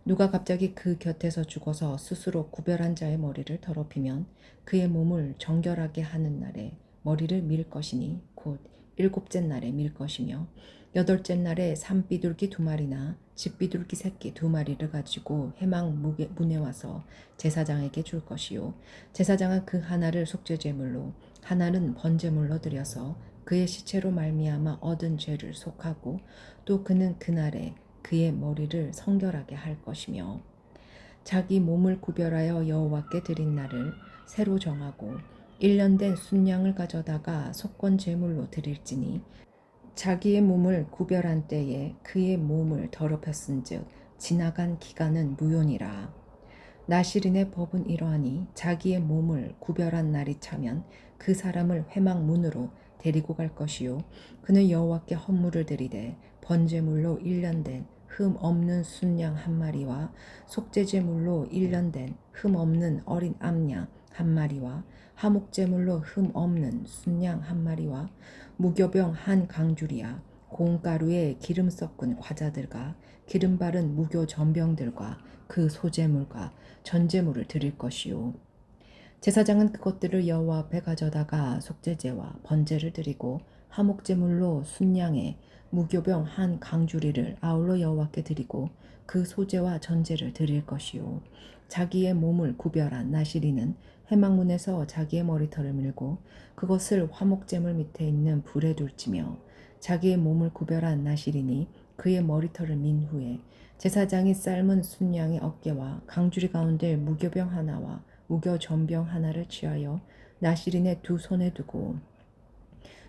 누가 갑자기 그 곁에서 죽어서 스스로 구별한 자의 머리를 더럽히면 그의 몸을 정결하게 하는 날에 머리를 밀 것이니 곧 일곱째 날에 밀 것이며 여덟째 날에 산비둘기 2마리나 집비둘기 새끼 2마리를 가지고 회막 문에 와서 제사장에게 줄 것이요 제사장은 그 하나를 속죄제물로 하나는 번제물로 드려서 그의 시체로 말미암아 얻은 죄를 속하고 또 그는 그날에 그의 머리를 성결하게 할 것이며 자기 몸을 구별하여 여호와께 드린 날을 새로 정하고 1년 된 순양을 가져다가 속건 제물로 드릴지니 자기의 몸을 구별한 때에 그의 몸을 더럽혔은즉 지나간 기간은 무효니라. 나실인의 법은 이러하니 자기의 몸을 구별한 날이 차면 그 사람을 회막 문으로 데리고 갈 것이요 그는 여호와께 헌물을 드리되 번제물로 1년 된 흠 없는 순양 1마리와 속죄제물로 1년 된 흠 없는 어린 암양 1마리와 화목제물로 흠 없는 순양 1마리와 무교병 1강주리야 고운가루에 기름 섞은 과자들과 기름 바른 무교 전병들과 그 소제물과 전제물을 드릴 것이요 제사장은 그것들을 여호와 앞에 가져다가 속죄제와 번제를 드리고 화목제물로 순양의 무교병 1강주리를 아울러 여호와께 드리고 그 소제와 전제를 드릴 것이요 자기의 몸을 구별한 나실인은 회막문에서 자기의 머리털을 밀고 그것을 화목제물 밑에 있는 불에 둘지며 자기의 몸을 구별한 나실인이 그의 머리털을 민 후에 제사장이 삶은 순양의 어깨와 강주리 가운데 무교병 하나와 무교 전병 하나를 취하여 나실인의 2 손에 두고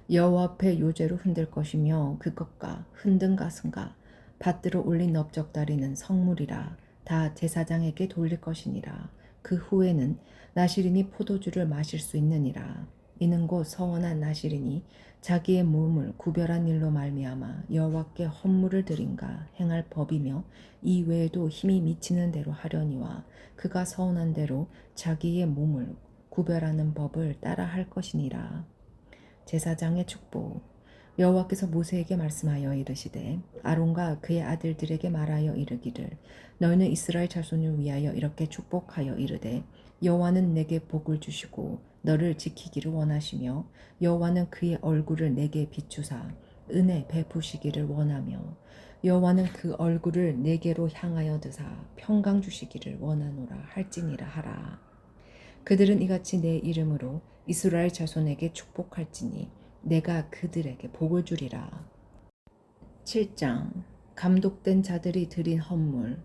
여호와 앞에 요제로 흔들 것이며 그것과 흔든 가슴과 밭들어 올린 넓적다리는 성물이라 다 제사장에게 돌릴 것이니라. 그 후에는 나실인이 포도주를 마실 수 있느니라. 이는 곧 서원한 나실이니 자기의 몸을 구별한 일로 말미암아 여호와께 헌물을 드린가 행할 법이며 이 외에도 힘이 미치는 대로 하려니와 그가 서원한 대로 자기의 몸을 구별하는 법을 따라 할 것이니라. 제사장의 축복. 여호와께서 모세에게 말씀하여 이르시되 아론과 그의 아들들에게 말하여 이르기를 너희는 이스라엘 자손을 위하여 이렇게 축복하여 이르되 여호와는 내게 복을 주시고 너를 지키기를 원하시며 여호와는 그의 얼굴을 내게 비추사 은혜 베푸시기를 원하며 여호와는 그 얼굴을 내게로 향하여 드사 평강 주시기를 원하노라 할지니라 하라. 그들은 이같이 내 이름으로 이스라엘 자손에게 축복할지니 내가 그들에게 복을 주리라. 7장. 감독된 자들이 드린 헌물.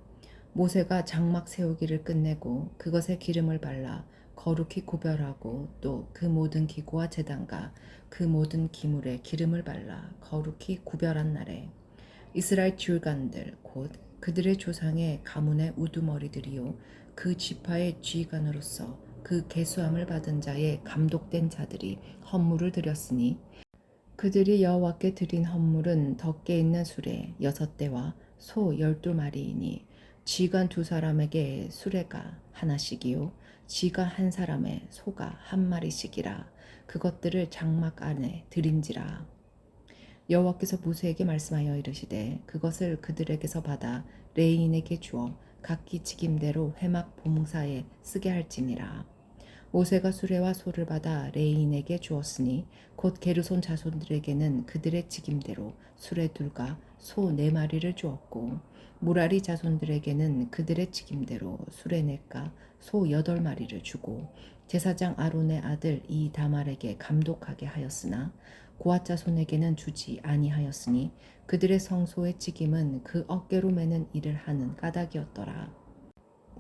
모세가 장막 세우기를 끝내고 그것에 기름을 발라 거룩히 구별하고 또 그 모든 기구와 제단과 그 모든 기물에 기름을 발라 거룩히 구별한 날에 이스라엘 지휘관들 곧 그들의 조상의 가문의 우두머리들이요 그 지파의 지휘관으로서 그 계수함을 받은 자의 감독된 자들이 헌물을 드렸으니 그들이 여호와께 드린 헌물은 덕게 있는 수레 6대와 소 12마리이니 지휘관 2사람에게 수레가 하나씩이요 지휘관 1사람의 소가 1마리씩이라. 그것들을 장막 안에 드린지라. 여호와께서 모세에게 말씀하여 이르시되 그것을 그들에게서 받아 레인에게 주어 각기 직임대로 회막 봉사에 쓰게 할지니라. 모세가 수레와 소를 받아 레인에게 주었으니 곧 게르손 자손들에게는 그들의 직임대로 수레 2과 소 4마리를 주었고 무라리 자손들에게는 그들의 직임대로 수레 4과 소 8마리를 주고 제사장 아론의 아들 이다말에게 감독하게 하였으나 고앗 자손에게는 주지 아니하였으니 그들의 성소의 직임은 그 어깨로 매는 일을 하는 까닭이었더라.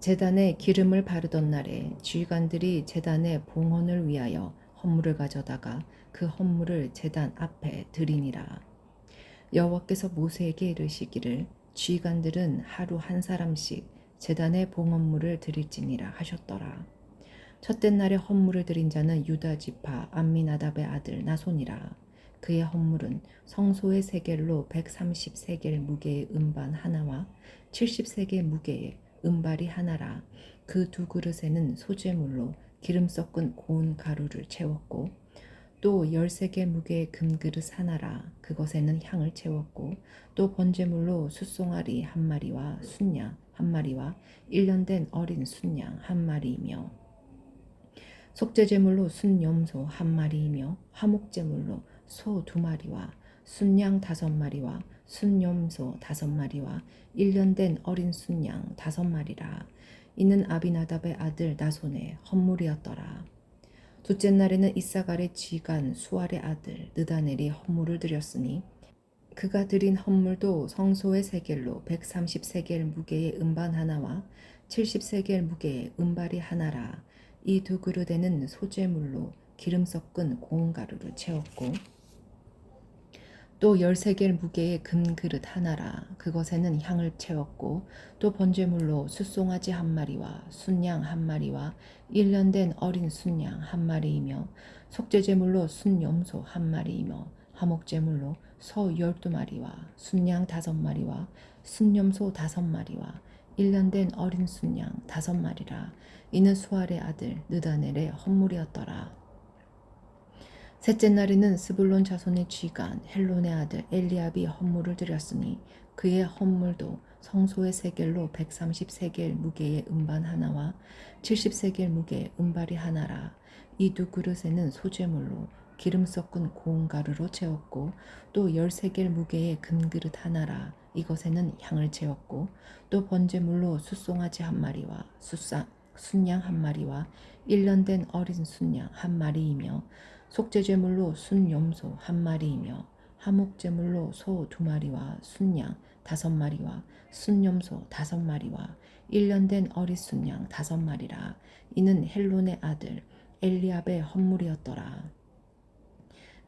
제단에 기름을 바르던 날에 지휘관들이 제단의 봉헌을 위하여 헌물을 가져다가 그 헌물을 제단 앞에 드리니라. 여호와께서 모세에게 이르시기를 지휘관들은 하루 1사람씩 제단의 봉헌물을 드릴지니라 하셨더라. 첫째 날에 헌물을 드린 자는 유다 지파 암미나답의 아들 나손이라. 그의 헌물은 성소의 세겔로 130세겔 무게의 음반 하나와 70세겔 무게의 은발이 하나라. 그 2그릇에는 소재물로 기름 섞은 고운 가루를 채웠고 또 13개 무게의 금그릇 하나라. 그것에는 향을 채웠고 또 번제물로 숫송아리 1마리와 순양 1마리와 1년 된 어린 순양 1마리이며 속죄제물로 순염소 1마리이며 화목제물로 소 2마리와 순양 5마리와 순염소 5마리와 1년 된 어린 순양 5마리라. 이는 아비나답의 아들 나손의 헌물이었더라. 둘째 날에는 이사갈의 지간 수알의 아들 느다넬이 헌물을 드렸으니 그가 드린 헌물도 성소의 세겔로 130세겔 무게의 음반 하나와 70세겔 무게의 은발이 하나라. 이 2그릇에는 소재물로 기름 섞은 고운 가루를 채웠고 또 13개 무게의 금그릇 하나라. 그것에는 향을 채웠고 또 번제물로 숫송아지 1마리와 순양 1마리와 1년 된 어린 순양 1마리이며 속죄제물로 순염소 1마리이며 화목제물로 소 12마리와 순양 5마리와 순염소 5마리와 1년 된 어린 순양 5마리라. 이는 수알의 아들 느다넬의 헌물이었더라. 셋째 날에는 스불론 자손의 지간 헬론의 아들 엘리압이 헌물을 드렸으니 그의 헌물도 성소의 세겔로 130세겔 무게의 음반 하나와 70세겔 무게의 은발이 하나라. 이 2그릇에는 소재물로 기름 섞은 고운 가루로 채웠고 또 13개 무게의 금그릇 하나라. 이것에는 향을 채웠고 또 번제물로 숫송아지 1마리와 순양 1마리와 1년 된 어린 순양 1마리이며 속죄제물로 순염소 1마리이며 화목제물로 소 2마리와 순양 5마리와 순염소 5마리와 1년 된 어린 순양 5마리라. 이는 헬론의 아들 엘리압의 헌물이었더라.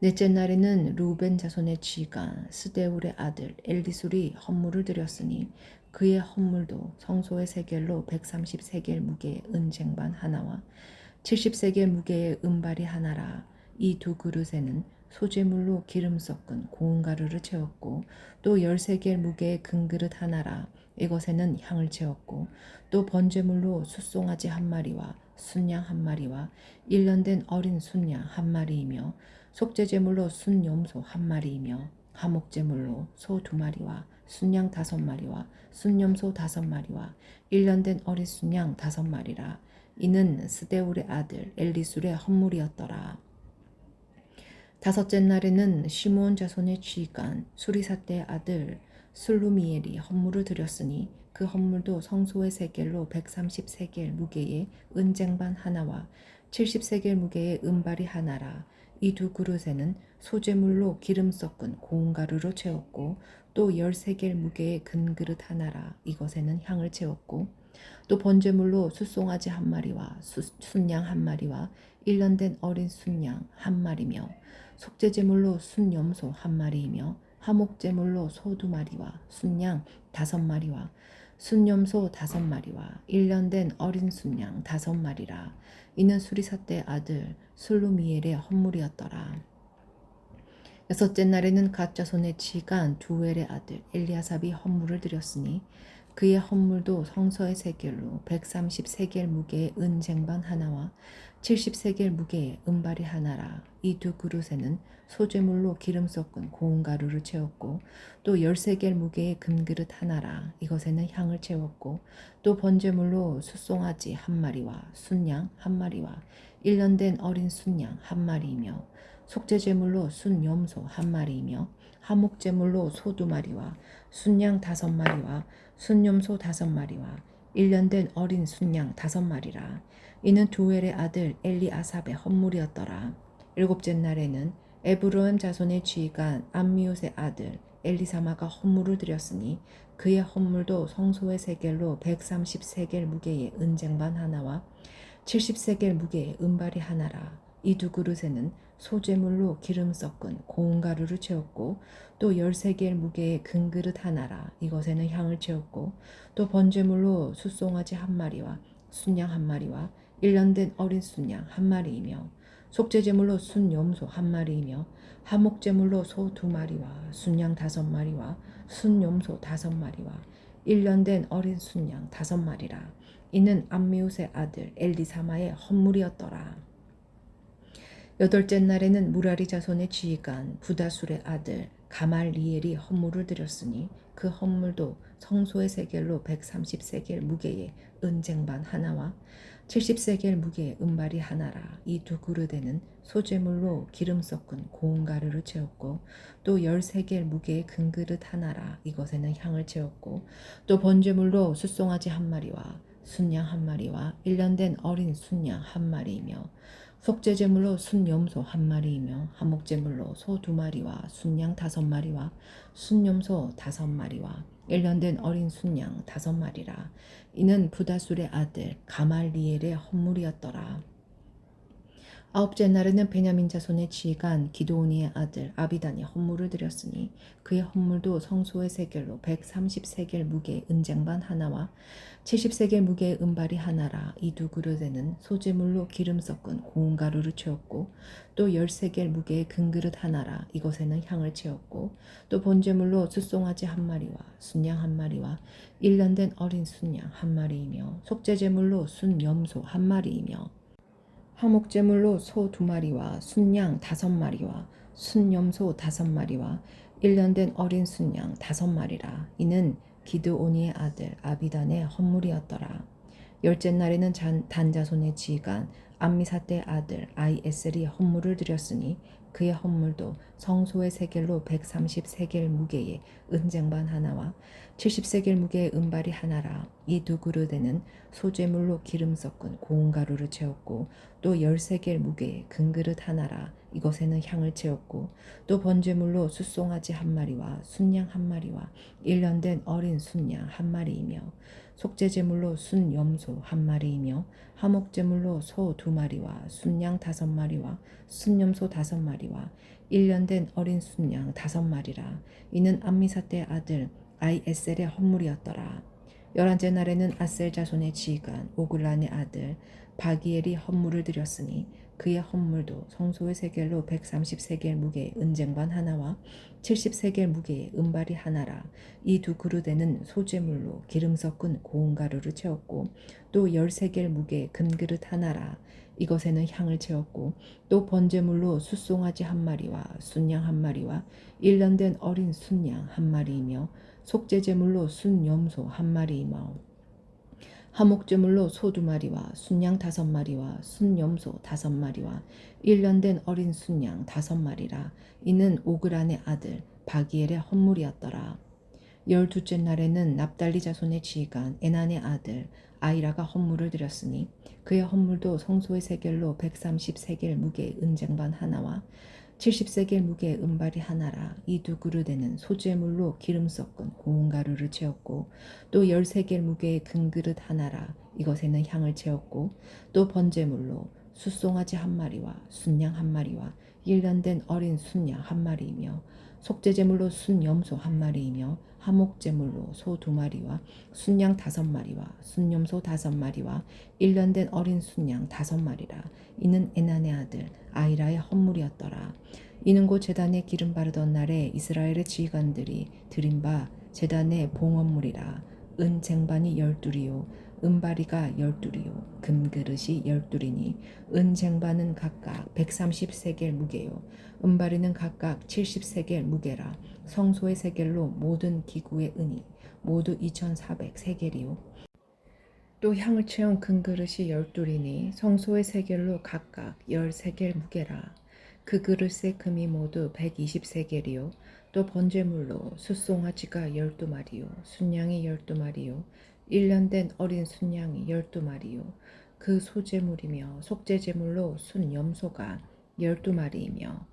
넷째 날에는 루벤 자손의 지간 스데울의 아들 엘리술이 헌물을 드렸으니 그의 헌물도 성소의 세겔로 130세겔 무게의 은쟁반 하나와 70세겔 무게의 은발이 하나라. 이 두 그릇에는 소재물로 기름 섞은 고운 가루를 채웠고 또 13개의 무게의 금그릇 하나라 이것에는 향을 채웠고 또 번제물로 숫송아지 한 마리와 순양 한 마리와 1년 된 어린 순양 한 마리이며 속죄제물로 순염소 한 마리이며 화목제물로 소 2마리와 순양 5마리와 순염소 5마리와 1년 된 어린 순양 5마리라. 이는 스데울의 아들 엘리술의 헌물이었더라. 다섯째 날에는 시므온 자손의 지휘관 수리사떼의 아들 슬루미엘이 헌물을 드렸으니 그 헌물도 성소의 세겔로 130세겔 무게의 은쟁반 하나와 70세겔 무게의 은발이 하나라. 이 두 그릇에는 소재물로 기름 섞은 고운 가루로 채웠고 또 13겔 무게의 금그릇 하나라. 이것에는 향을 채웠고 또 번제물로 숫송아지 한 마리와 순양 한 마리와 1년 된 어린 순양 한 마리며 속죄제물로 순염소 한 마리이며 화목제물로 소 2마리와 순양 5마리와 순염소 5마리와 1년 된 어린 순양 5마리라. 이는 수리사떼의 아들 슬루미엘의 헌물이었더라. 여섯째 날에는 갓 자손의 지간 두엘의 아들 엘리아삽이 헌물을 드렸으니 그의 헌물도 성서의 세겔로 130세겔 무게의 은쟁반 하나와 70세겔 무게의 은발이 하나라. 이 두 그릇에는 소재물로 기름 섞은 고운 가루를 채웠고 또 13겔 무게의 금그릇 하나라. 이것에는 향을 채웠고 또 번제물로 숫송아지 한 마리와 순양 한 마리와 1년 된 어린 순양 한 마리이며 속죄제물로 순염소 한 마리이며 화목제물로 소 2마리와 순양 5마리와 순염소 5마리와 1년 된 어린 순양 5마리라. 이는 두엘의 아들 엘리아삽의 헌물이었더라. 일곱째 날에는 에브로임 자손의 지휘관 암미옷의 아들 엘리사마가 헌물을 드렸으니 그의 헌물도 성소의 세겔로 130세겔 무게의 은쟁반 하나와 70세겔 무게의 은발이 하나라. 이 두 그릇에는 소재물로 기름 섞은 고운 가루를 채웠고 또 13겔 무게의 금그릇 하나라. 이것에는 향을 채웠고 또 번제물로 숫송아지 한 마리와 순양 한 마리와 1년 된 어린 순양 한 마리이며 속죄제물로 순염소 한 마리이며 화목제물로 소 2마리와 순양 5마리와 순염소 5마리와 1년 된 어린 순양 5마리라. 이는 암미웃의 아들 엘리사마의 헌물이었더라. 여덟째 날에는 무라리 자손의 지휘관 부다술의 아들 가말리엘이 헌물을 드렸으니 그 헌물도 성소의 세겔로 130세겔 무게의 은쟁반 하나와 70세겔 무게의 은발이 하나라. 이 두 그릇에는 소재물로 기름 섞은 고운 가루를 채웠고 또 13겔 무게의 금그릇 하나라. 이것에는 향을 채웠고 또 번제물로 숫송아지 한 마리와 순양 한 마리와 1년 된 어린 순양 한 마리이며 속죄제물로 순염소 한 마리이며 화목제물로 소 2마리와 순양 5마리와 순염소 5마리와 1년 된 어린 순양 5마리라. 이는 부다술의 아들 가말리엘의 헌물이었더라. 아홉째 날에는 베냐민 자손의 지휘관 기드오니의 아들 아비단이 헌물을 드렸으니 그의 헌물도 성소의 세겔로 130세겔 무게의 은쟁반 하나와 70세겔 무게의 은발이 하나라. 이 두 그릇에는 소재물로 기름 섞은 고운 가루를 채웠고 또 13겔 무게의 금그릇 하나라. 이것에는 향을 채웠고 또 번제물로 숫송아지 한 마리와 순양 한 마리와 1년 된 어린 순양 한 마리이며 속죄제물로 순염소 한 마리이며 화목제물로 소 2마리와 순양 5마리와 순염소 5마리와 1년 된 어린 순양 5마리라. 이는 기드오니의 아들 아비단의 헌물이었더라. 열째 날에는 단 자손의 지휘관 암미사떼의 아들 아이에셀이 헌물을 드렸으니 그의 헌물도 성소의 세겔로 130세겔 무게의 은쟁반 하나와 70세겔 무게의 은발이 하나라. 이 두 그릇에는 소재물로 기름 섞은 고운 가루를 채웠고 또 13겔 무게의 금그릇 하나라. 이것에는 향을 채웠고 또 번제물로 숫송아지 한 마리와 순양 한 마리와 1년 된 어린 순양 한 마리이며 속죄제물로 순염소 한 마리이며 화목제물로 소 2마리와 순양 5마리와 순염소 5마리와 1년 된 어린 순양 5마리라. 이는 암미사떼의 아들 아이에셀의 헌물이었더라. 열한째 날에는 아셀 자손의 지휘관 오글란의 아들 바기엘이 헌물을 드렸으니 그의 헌물도 성소의 세겔로 130세겔 무게의 은쟁반 하나와 70세겔 무게의 은발이 하나라. 이 두 그릇에는 소재물로 기름 섞은 고운 가루를 채웠고 또 10세겔 무게의 금그릇 하나라. 이것에는 향을 채웠고 또 번제물로 숫송아지 한 마리와 순양 한 마리와 1년 된 어린 순양 한 마리이며 속죄제물로 순염소 한 마리이며 화목제물로 소 2마리와 순양 5마리와 순염소 5마리와 1년 된 어린 순양 5마리라. 이는 오그란의 아들 바기엘의 헌물이었더라. 12째 날에는 납달리 자손의 지휘관 에난의 아들 아이라가 헌물을 드렸으니 그의 헌물도 성소의 세겔로 130세겔 무게의 은쟁반 하나와 70세겔 무게의 은발이 하나라. 이 두 그릇에는 소재물로 기름 섞은 고운 가루를 채웠고 또 10세겔 무게의 금그릇 하나라. 이것에는 향을 채웠고 또 번제물로 숫송아지 한 마리와 순양 한 마리와 1년 된 어린 순양 한 마리이며 속죄제물로 순염소 한 마리이며 화목제물로 소 2마리와 순양 5마리와 순염소 5마리와 1년 된 어린 순양 5마리라. 이는 에난의 아들 아이라의 헌물이었더라. 이는 곧 제단에 기름 바르던 날에 이스라엘의 지휘관들이 드린 바 제단의 봉헌물이라. 은 쟁반이 12이요 은바리가 12이요 금그릇이 12이니 은 쟁반은 각각 130세겔 무게요 은바리는 각각 70세겔 무게라. 성소의 세겔로 모든 기구의 은이 모두 2400세겔이요 또 향을 채운 금그릇이 12이니 성소의 세겔로 각각 10세겔 무게라. 그 그릇의 금이 모두 120세겔이요 또 번제물로 숫송아지가 12마리요 순양이 12마리요 1년 된 어린 순양이 12마리요 그 소제물이며 속죄제물로 순염소가 12마리이며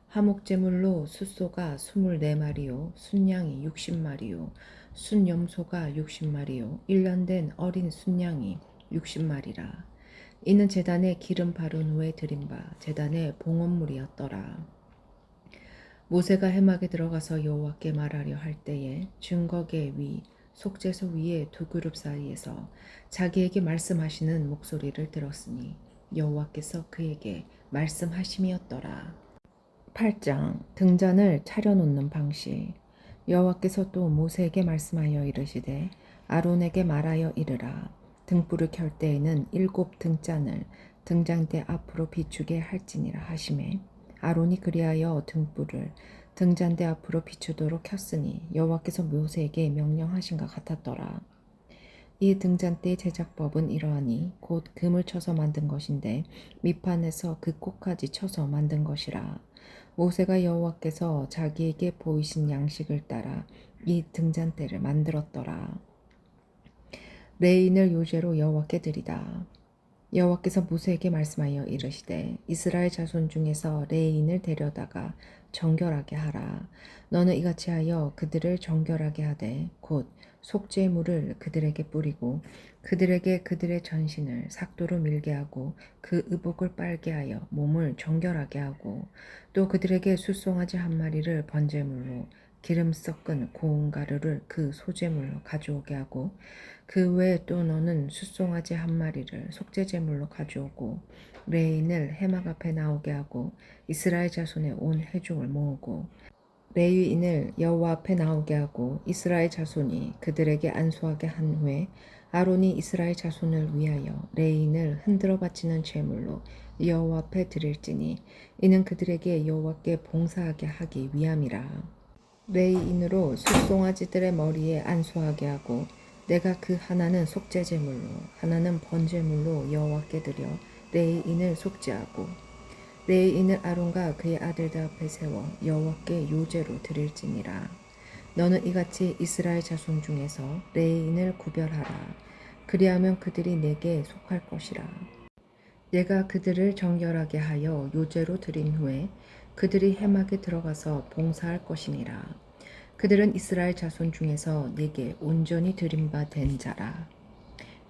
화목제물로 숫소가 24마리요 순양이 60마리요 순염소가 60마리요 1년 된 어린 순양이 60마리라. 이는 제단에 기름 바른 후에 드린 바 제단의 봉헌물이었더라. 모세가 회막에 들어가서 여호와께 말하려 할 때에 증거계 위 속죄소 위에 두 그룹 사이에서 자기에게 말씀하시는 목소리를 들었으니 여호와께서 그에게 말씀하심이었더라. 8장 등잔을 차려놓는 방식. 여호와께서 또 모세에게 말씀하여 이르시되 아론에게 말하여 이르라. 등불을 켤 때에는 7 등잔을 등잔대 앞으로 비추게 할지니라 하시매 아론이 그리하여 등불을 등잔대 앞으로 비추도록 켰으니 여호와께서 모세에게 명령하신 것 같았더라. 이 등잔대의 제작법은 이러하니 곧 금을 쳐서 만든 것인데 밑판에서 그 꼭까지 쳐서 만든 것이라. 모세가 여호와께서 자기에게 보이신 양식을 따라 이 등잔대를 만들었더라. 레인을 요제로 여호와께 드리다. 여호와께서 모세에게 말씀하여 이르시되 이스라엘 자손 중에서 레인을 데려다가 정결하게 하라. 너는 이같이 하여 그들을 정결하게 하되 곧 속죄물을 그들에게 뿌리고 그들에게 그들의 전신을 삭도로 밀게 하고 그 의복을 빨게 하여 몸을 정결하게 하고 또 그들에게 숫송아지 한 마리를 번제물로 기름 섞은 고운 가루를 그 소제물로 가져오게 하고 그 외에 또 너는 숫송아지 한 마리를 속죄제물로 가져오고 레인을 해막 앞에 나오게 하고 이스라엘 자손의 온 회중을 모으고 레위인을 여호와 앞에 나오게 하고 이스라엘 자손이 그들에게 안수하게 한 후에 아론이 이스라엘 자손을 위하여 레인을 흔들어 바치는 제물로 여호와 앞에 드릴지니 이는 그들에게 여호와께 봉사하게 하기 위함이라. 레위인으로 숫송아지들의 머리에 안수하게 하고 내가 그 하나는 속죄제물로 하나는 번제물로 여호와께 드려 레위인을 속죄하고 레위인을 아론과 그의 아들들 앞에 세워 여호와께 요제로 드릴지니라. 너는 이같이 이스라엘 자손 중에서 레위인을 구별하라. 그리하면 그들이 내게 속할 것이라. 내가 그들을 정결하게 하여 요제로 드린 후에 그들이 해막에 들어가서 봉사할 것이니라. 그들은 이스라엘 자손 중에서 내게 온전히 드린 바 된 자라.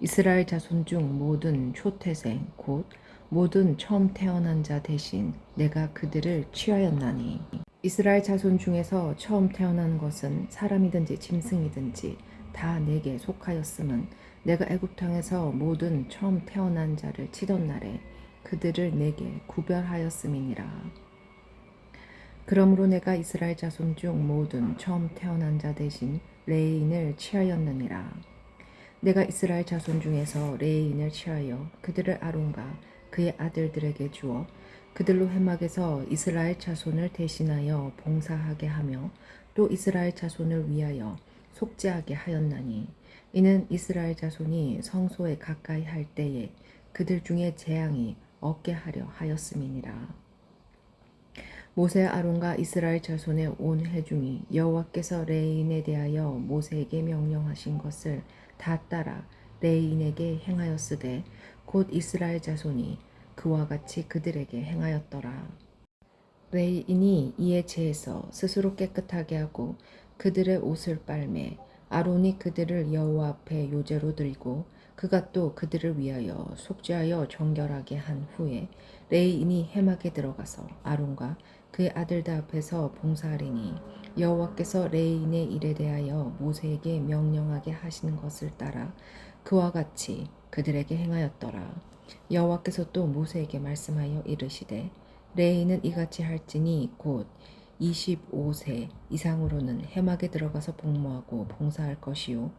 이스라엘 자손 중 모든 초태생 곧 모든 처음 태어난 자 대신 내가 그들을 취하였나니 이스라엘 자손 중에서 처음 태어난 것은 사람이든지 짐승이든지 다 내게 속하였음은 내가 애굽 땅에서 모든 처음 태어난 자를 치던 날에 그들을 내게 구별하였음이니라. 그러므로 내가 이스라엘 자손 중 모든 처음 태어난 자 대신 레인을 취하였느니라. 내가 이스라엘 자손 중에서 레인을 취하여 그들을 아론과 그의 아들들에게 주어 그들로 회막에서 이스라엘 자손을 대신하여 봉사하게 하며 또 이스라엘 자손을 위하여 속죄하게 하였나니 이는 이스라엘 자손이 성소에 가까이 할 때에 그들 중에 재앙이 없게 하려 하였음이니라. 모세 아론과 이스라엘 자손의 온 회중이 여호와께서 레인에 대하여 모세에게 명령하신 것을 다 따라 레인에게 행하였으되 곧 이스라엘 자손이 그와 같이 그들에게 행하였더라. 레인이 이에 제에서 스스로 깨끗하게 하고 그들의 옷을 빨매 아론이 그들을 여호와 앞에 요제로 들고 그가 또 그들을 위하여 속죄하여 정결하게 한 후에 레인이 회막에 들어가서 아론과 그의 아들들 앞에서 봉사하리니 여호와께서 레인의 일에 대하여 모세에게 명령하게 하시는 것을 따라 그와 같이 그들에게 행하였더라. 여호와께서 또 모세에게 말씀하여 이르시되 레인은 이같이 할지니 곧 25세 이상으로는 회막에 들어가서 복무하고 봉사할 것이요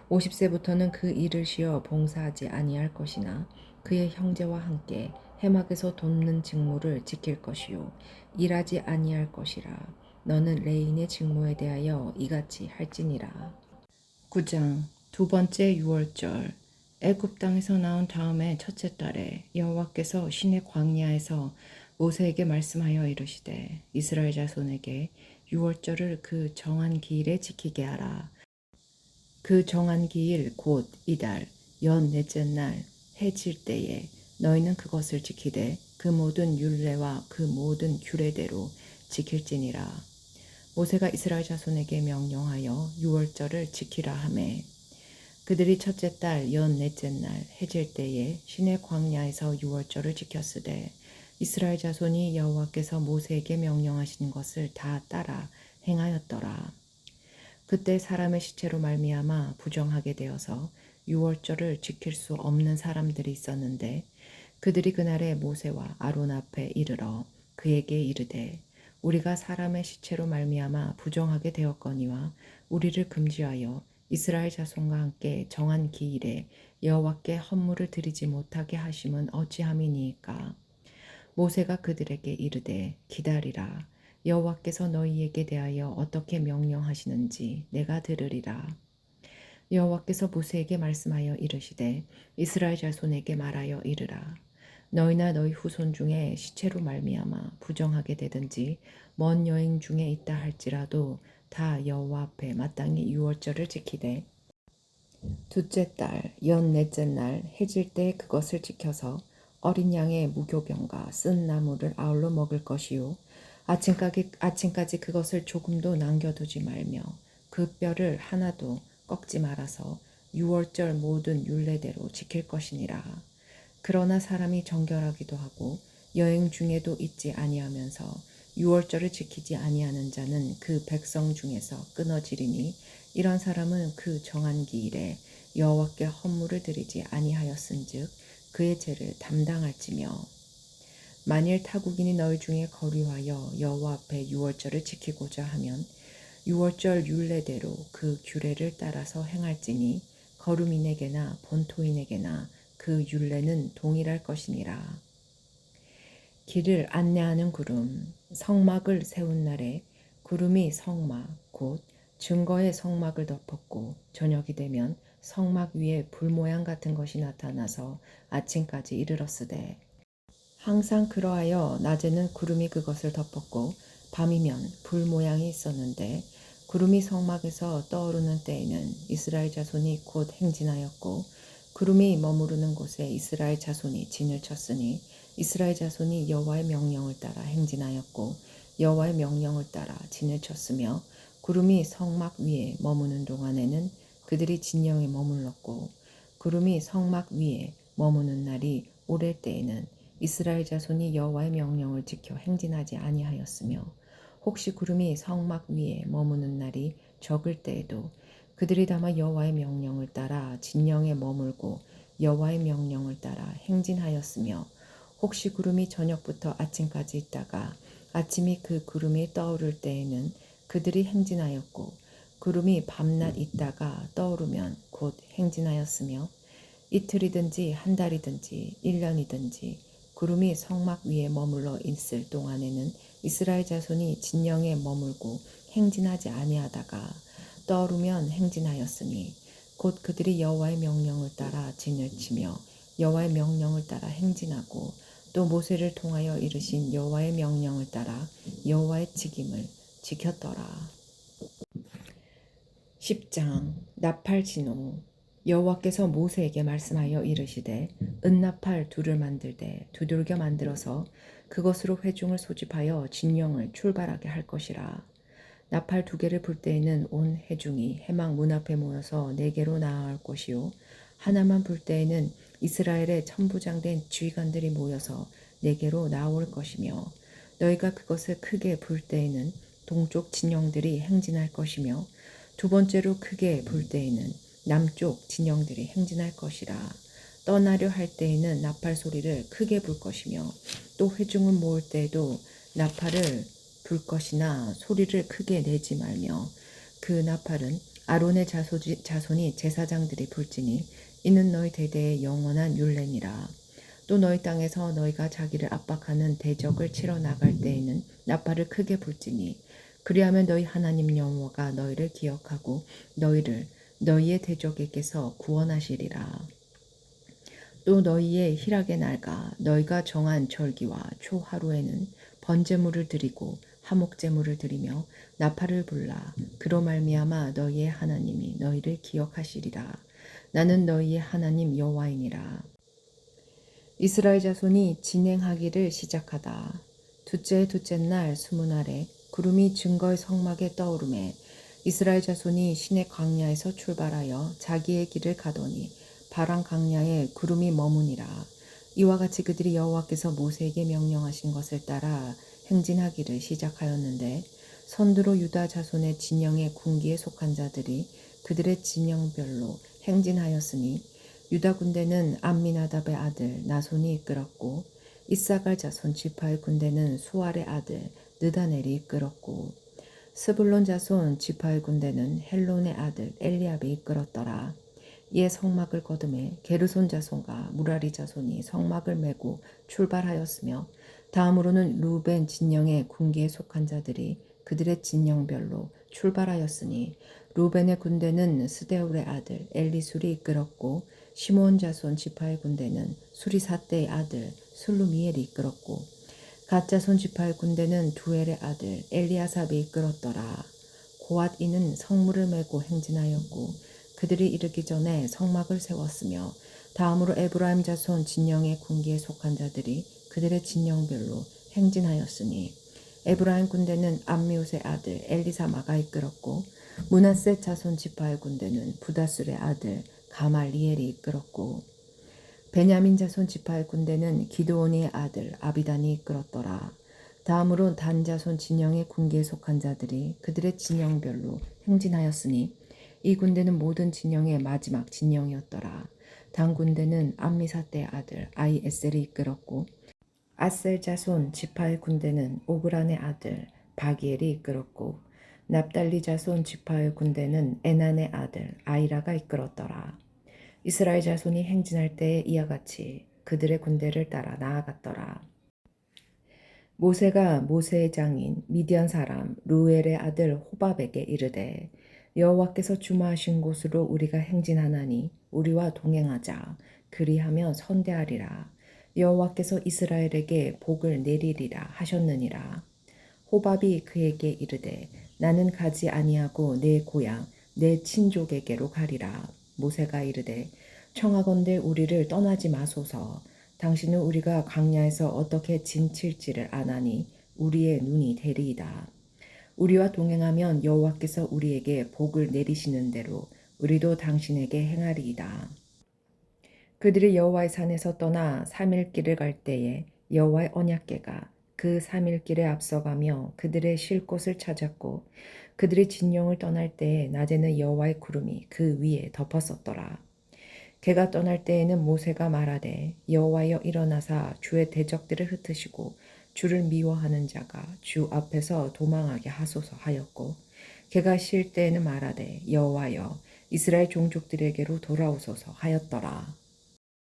50세부터는 그 일을 쉬어 봉사하지 아니할 것이나 그의 형제와 함께 회막에서 돕는 직무를 지킬 것이요 일하지 아니할 것이라. 너는 레인의 직무에 대하여 이같이 할지니라. 9장 두 번째 유월절. 애굽 땅에서 나온 다음에 첫째 달에 여호와께서 시내 광야에서 모세에게 말씀하여 이르시되 이스라엘 자손에게 유월절을 그 정한 기일에 지키게 하라. 그 정한 기일 곧 이달 연 넷째 날 해 질 때에 너희는 그것을 지키되 그 모든 율례와 그 모든 규례대로 지킬지니라. 모세가 이스라엘 자손에게 명령하여 유월절을 지키라 하매 그들이 첫째 달 연 넷째 날 해 질 때에 시내 광야에서 유월절을 지켰으되 이스라엘 자손이 여호와께서 모세에게 명령하신 것을 다 따라 행하였더라. 그때 사람의 시체로 말미암아 부정하게 되어서 유월절을 지킬 수 없는 사람들이 있었는데 그들이 그날에 모세와 아론 앞에 이르러 그에게 이르되 우리가 사람의 시체로 말미암아 부정하게 되었거니와 우리를 금지하여 이스라엘 자손과 함께 정한 기일에 여호와께 헌물을 드리지 못하게 하심은 어찌함이니이까. 모세가 그들에게 이르되 기다리라. 여호와께서 너희에게 대하여 어떻게 명령하시는지 내가 들으리라. 여호와께서 모세에게 말씀하여 이르시되 이스라엘 자손에게 말하여 이르라. 너희나 너희 후손 중에 시체로 말미암아 부정하게 되든지 먼 여행 중에 있다 할지라도 다 여호와 앞에 마땅히 유월절을 지키되 둘째 달 연 넷째 날 해질 때 그것을 지켜서 어린 양의 무교병과 쓴 나물을 아울러 먹을 것이요 아침까지 그것을 조금도 남겨두지 말며 그 뼈를 하나도 꺾지 말아서 유월절 모든 율례대로 지킬 것이니라. 그러나 사람이 정결하기도 하고 여행 중에도 있지 아니하면서 유월절을 지키지 아니하는 자는 그 백성 중에서 끊어지리니 이런 사람은 그 정한 기일에 여호와께 헌물을 드리지 아니하였은즉 그의 죄를 담당할지며 만일 타국인이 너희 중에 거류하여 여호와 앞에 유월절을 지키고자 하면 유월절 율례대로 그 규례를 따라서 행할지니 거류민에게나 본토인에게나 그 율례는 동일할 것이니라. 길을 안내하는 구름. 성막을 세운 날에 구름이 성막 곧 증거의 성막을 덮었고 저녁이 되면 성막 위에 불 모양 같은 것이 나타나서 아침까지 이르렀으되 항상 그러하여 낮에는 구름이 그것을 덮었고 밤이면 불 모양이 있었는데 구름이 성막에서 떠오르는 때에는 이스라엘 자손이 곧 행진하였고 구름이 머무르는 곳에 이스라엘 자손이 진을 쳤으니 이스라엘 자손이 여호와의 명령을 따라 행진하였고 여호와의 명령을 따라 진을 쳤으며 구름이 성막 위에 머무는 동안에는 그들이 진영에 머물렀고 구름이 성막 위에 머무는 날이 오랠 때에는 이스라엘 자손이 여호와의 명령을 지켜 행진하지 아니하였으며 혹시 구름이 성막 위에 머무는 날이 적을 때에도 그들이 다만 여호와의 명령을 따라 진영에 머물고 여호와의 명령을 따라 행진하였으며 혹시 구름이 저녁부터 아침까지 있다가 아침이 그 구름이 떠오를 때에는 그들이 행진하였고 구름이 밤낮 있다가 떠오르면 곧 행진하였으며 이틀이든지 한 달이든지 1년이든지 구름이 성막 위에 머물러 있을 동안에는 이스라엘 자손이 진영에 머물고 행진하지 아니하다가 떠오르면 행진하였으니 곧 그들이 여호와의 명령을 따라 진을 치며 여호와의 명령을 따라 행진하고 또 모세를 통하여 이르신 여호와의 명령을 따라 여호와의 직임을 지켰더라. 10장 나팔진호. 여호와께서 모세에게 말씀하여 이르시되 은나팔 둘을 만들되 두들겨 만들어서 그것으로 회중을 소집하여 진영을 출발하게 할 것이라. 나팔 2개를 불 때에는 온 회중이 회막 문 앞에 모여서 4개로 나아갈 것이요 하나만 불 때에는 이스라엘의 천부장된 지휘관들이 모여서 4개로 나올 것이며 너희가 그것을 크게 불 때에는 동쪽 진영들이 행진할 것이며 2번째로 크게 불 때에는 남쪽 진영들이 행진할 것이라. 떠나려 할 때에는 나팔 소리를 크게 불 것이며 또 회중을 모을 때에도 나팔을 불 것이나 소리를 크게 내지 말며 그 나팔은 아론의 자손이 제사장들이 불지니 이는 너희 대대의 영원한 율례니라. 또 너희 땅에서 너희가 자기를 압박하는 대적을 치러 나갈 때에는 나팔을 크게 불지니 그리하면 너희 하나님 여호와가 너희를 기억하고 너희를 너희의 대적에게서 구원하시리라. 또 너희의 희락의 날과 너희가 정한 절기와 초하루에는 번제물을 드리고 화목제물을 드리며 나팔을 불라. 그로 말미암아 너희의 하나님이 너희를 기억하시리라. 나는 너희의 하나님 여호와이니라. 이스라엘 자손이 진행하기를 시작하다. 둘째 날 수문날에 구름이 증거의 성막에 떠오르매 이스라엘 자손이 시내 광야에서 출발하여 자기의 길을 가더니 바람 광야에 구름이 머무니라. 이와 같이 그들이 여호와께서 모세에게 명령하신 것을 따라 행진하기를 시작하였는데 선두로 유다 자손의 진영의 군기에 속한 자들이 그들의 진영별로 행진하였으니 유다 군대는 암미나답의 아들 나손이 이끌었고 이사갈 자손 지파의 군대는 수알의 아들 느다넬이 이끌었고 스불론 자손 지파의 군대는 헬론의 아들 엘리압이 이끌었더라. 이에 성막을 거두매 게르손 자손과 무라리 자손이 성막을 메고 출발하였으며 다음으로는 루벤 진영의 군기에 속한 자들이 그들의 진영별로 출발하였으니 루벤의 군대는 스데울의 아들 엘리술이 이끌었고 시므온 자손 지파의 군대는 수리사떼의 아들 슬루미엘이 이끌었고 갓 자손 지파의 군대는 두엘의 아들 엘리아삽이 이끌었더라. 고앗 이는 성물을 메고 행진하였고 그들이 이르기 전에 성막을 세웠으며 다음으로 에브라임 자손 진영의 군기에 속한 자들이 그들의 진영별로 행진하였으니 에브라임 군대는 암미옷의 아들 엘리사마가 이끌었고 므낫세 자손 지파의 군대는 부다술의 아들 가말리엘이 이끌었고 베냐민 자손 지파의 군대는 기드온의 아들 아비단이 이끌었더라. 다음으로 단 자손 진영의 군기에 속한 자들이 그들의 진영별로 행진하였으니 이 군대는 모든 진영의 마지막 진영이었더라. 단 군대는 암미사떼의 아들 아이에셀이 이끌었고 아셀 자손 지파의 군대는 오브란의 아들 바기엘이 이끌었고 납달리 자손 지파의 군대는 에난의 아들 아이라가 이끌었더라. 이스라엘 자손이 행진할 때에 이와 같이 그들의 군대를 따라 나아갔더라. 모세가 모세의 장인 미디안 사람 루엘의 아들 호밥에게 이르되 여호와께서 주마하신 곳으로 우리가 행진하나니 우리와 동행하자. 그리하며 선대하리라. 여호와께서 이스라엘에게 복을 내리리라 하셨느니라. 호밥이 그에게 이르되 나는 가지 아니하고 내 고향 내 친족에게로 가리라. 모세가 이르되 청하건대 우리를 떠나지 마소서. 당신은 우리가 광야에서 어떻게 진칠지를 아나니 우리의 눈이 되리이다. 우리와 동행하면 여호와께서 우리에게 복을 내리시는 대로 우리도 당신에게 행하리이다. 그들이 여호와의 산에서 떠나 3일 길을 갈 때에 여호와의 언약궤가 그 3일 길에 앞서가며 그들의 쉴 곳을 찾았고 그들이 진영을 떠날 때에 낮에는 여호와의 구름이 그 위에 덮었었더라. 걔가 떠날 때에는 모세가 말하되 여호와여 일어나사 주의 대적들을 흩으시고 주를 미워하는 자가 주 앞에서 도망하게 하소서 하였고 걔가 쉴 때에는 말하되 여호와여 이스라엘 종족들에게로 돌아오소서 하였더라.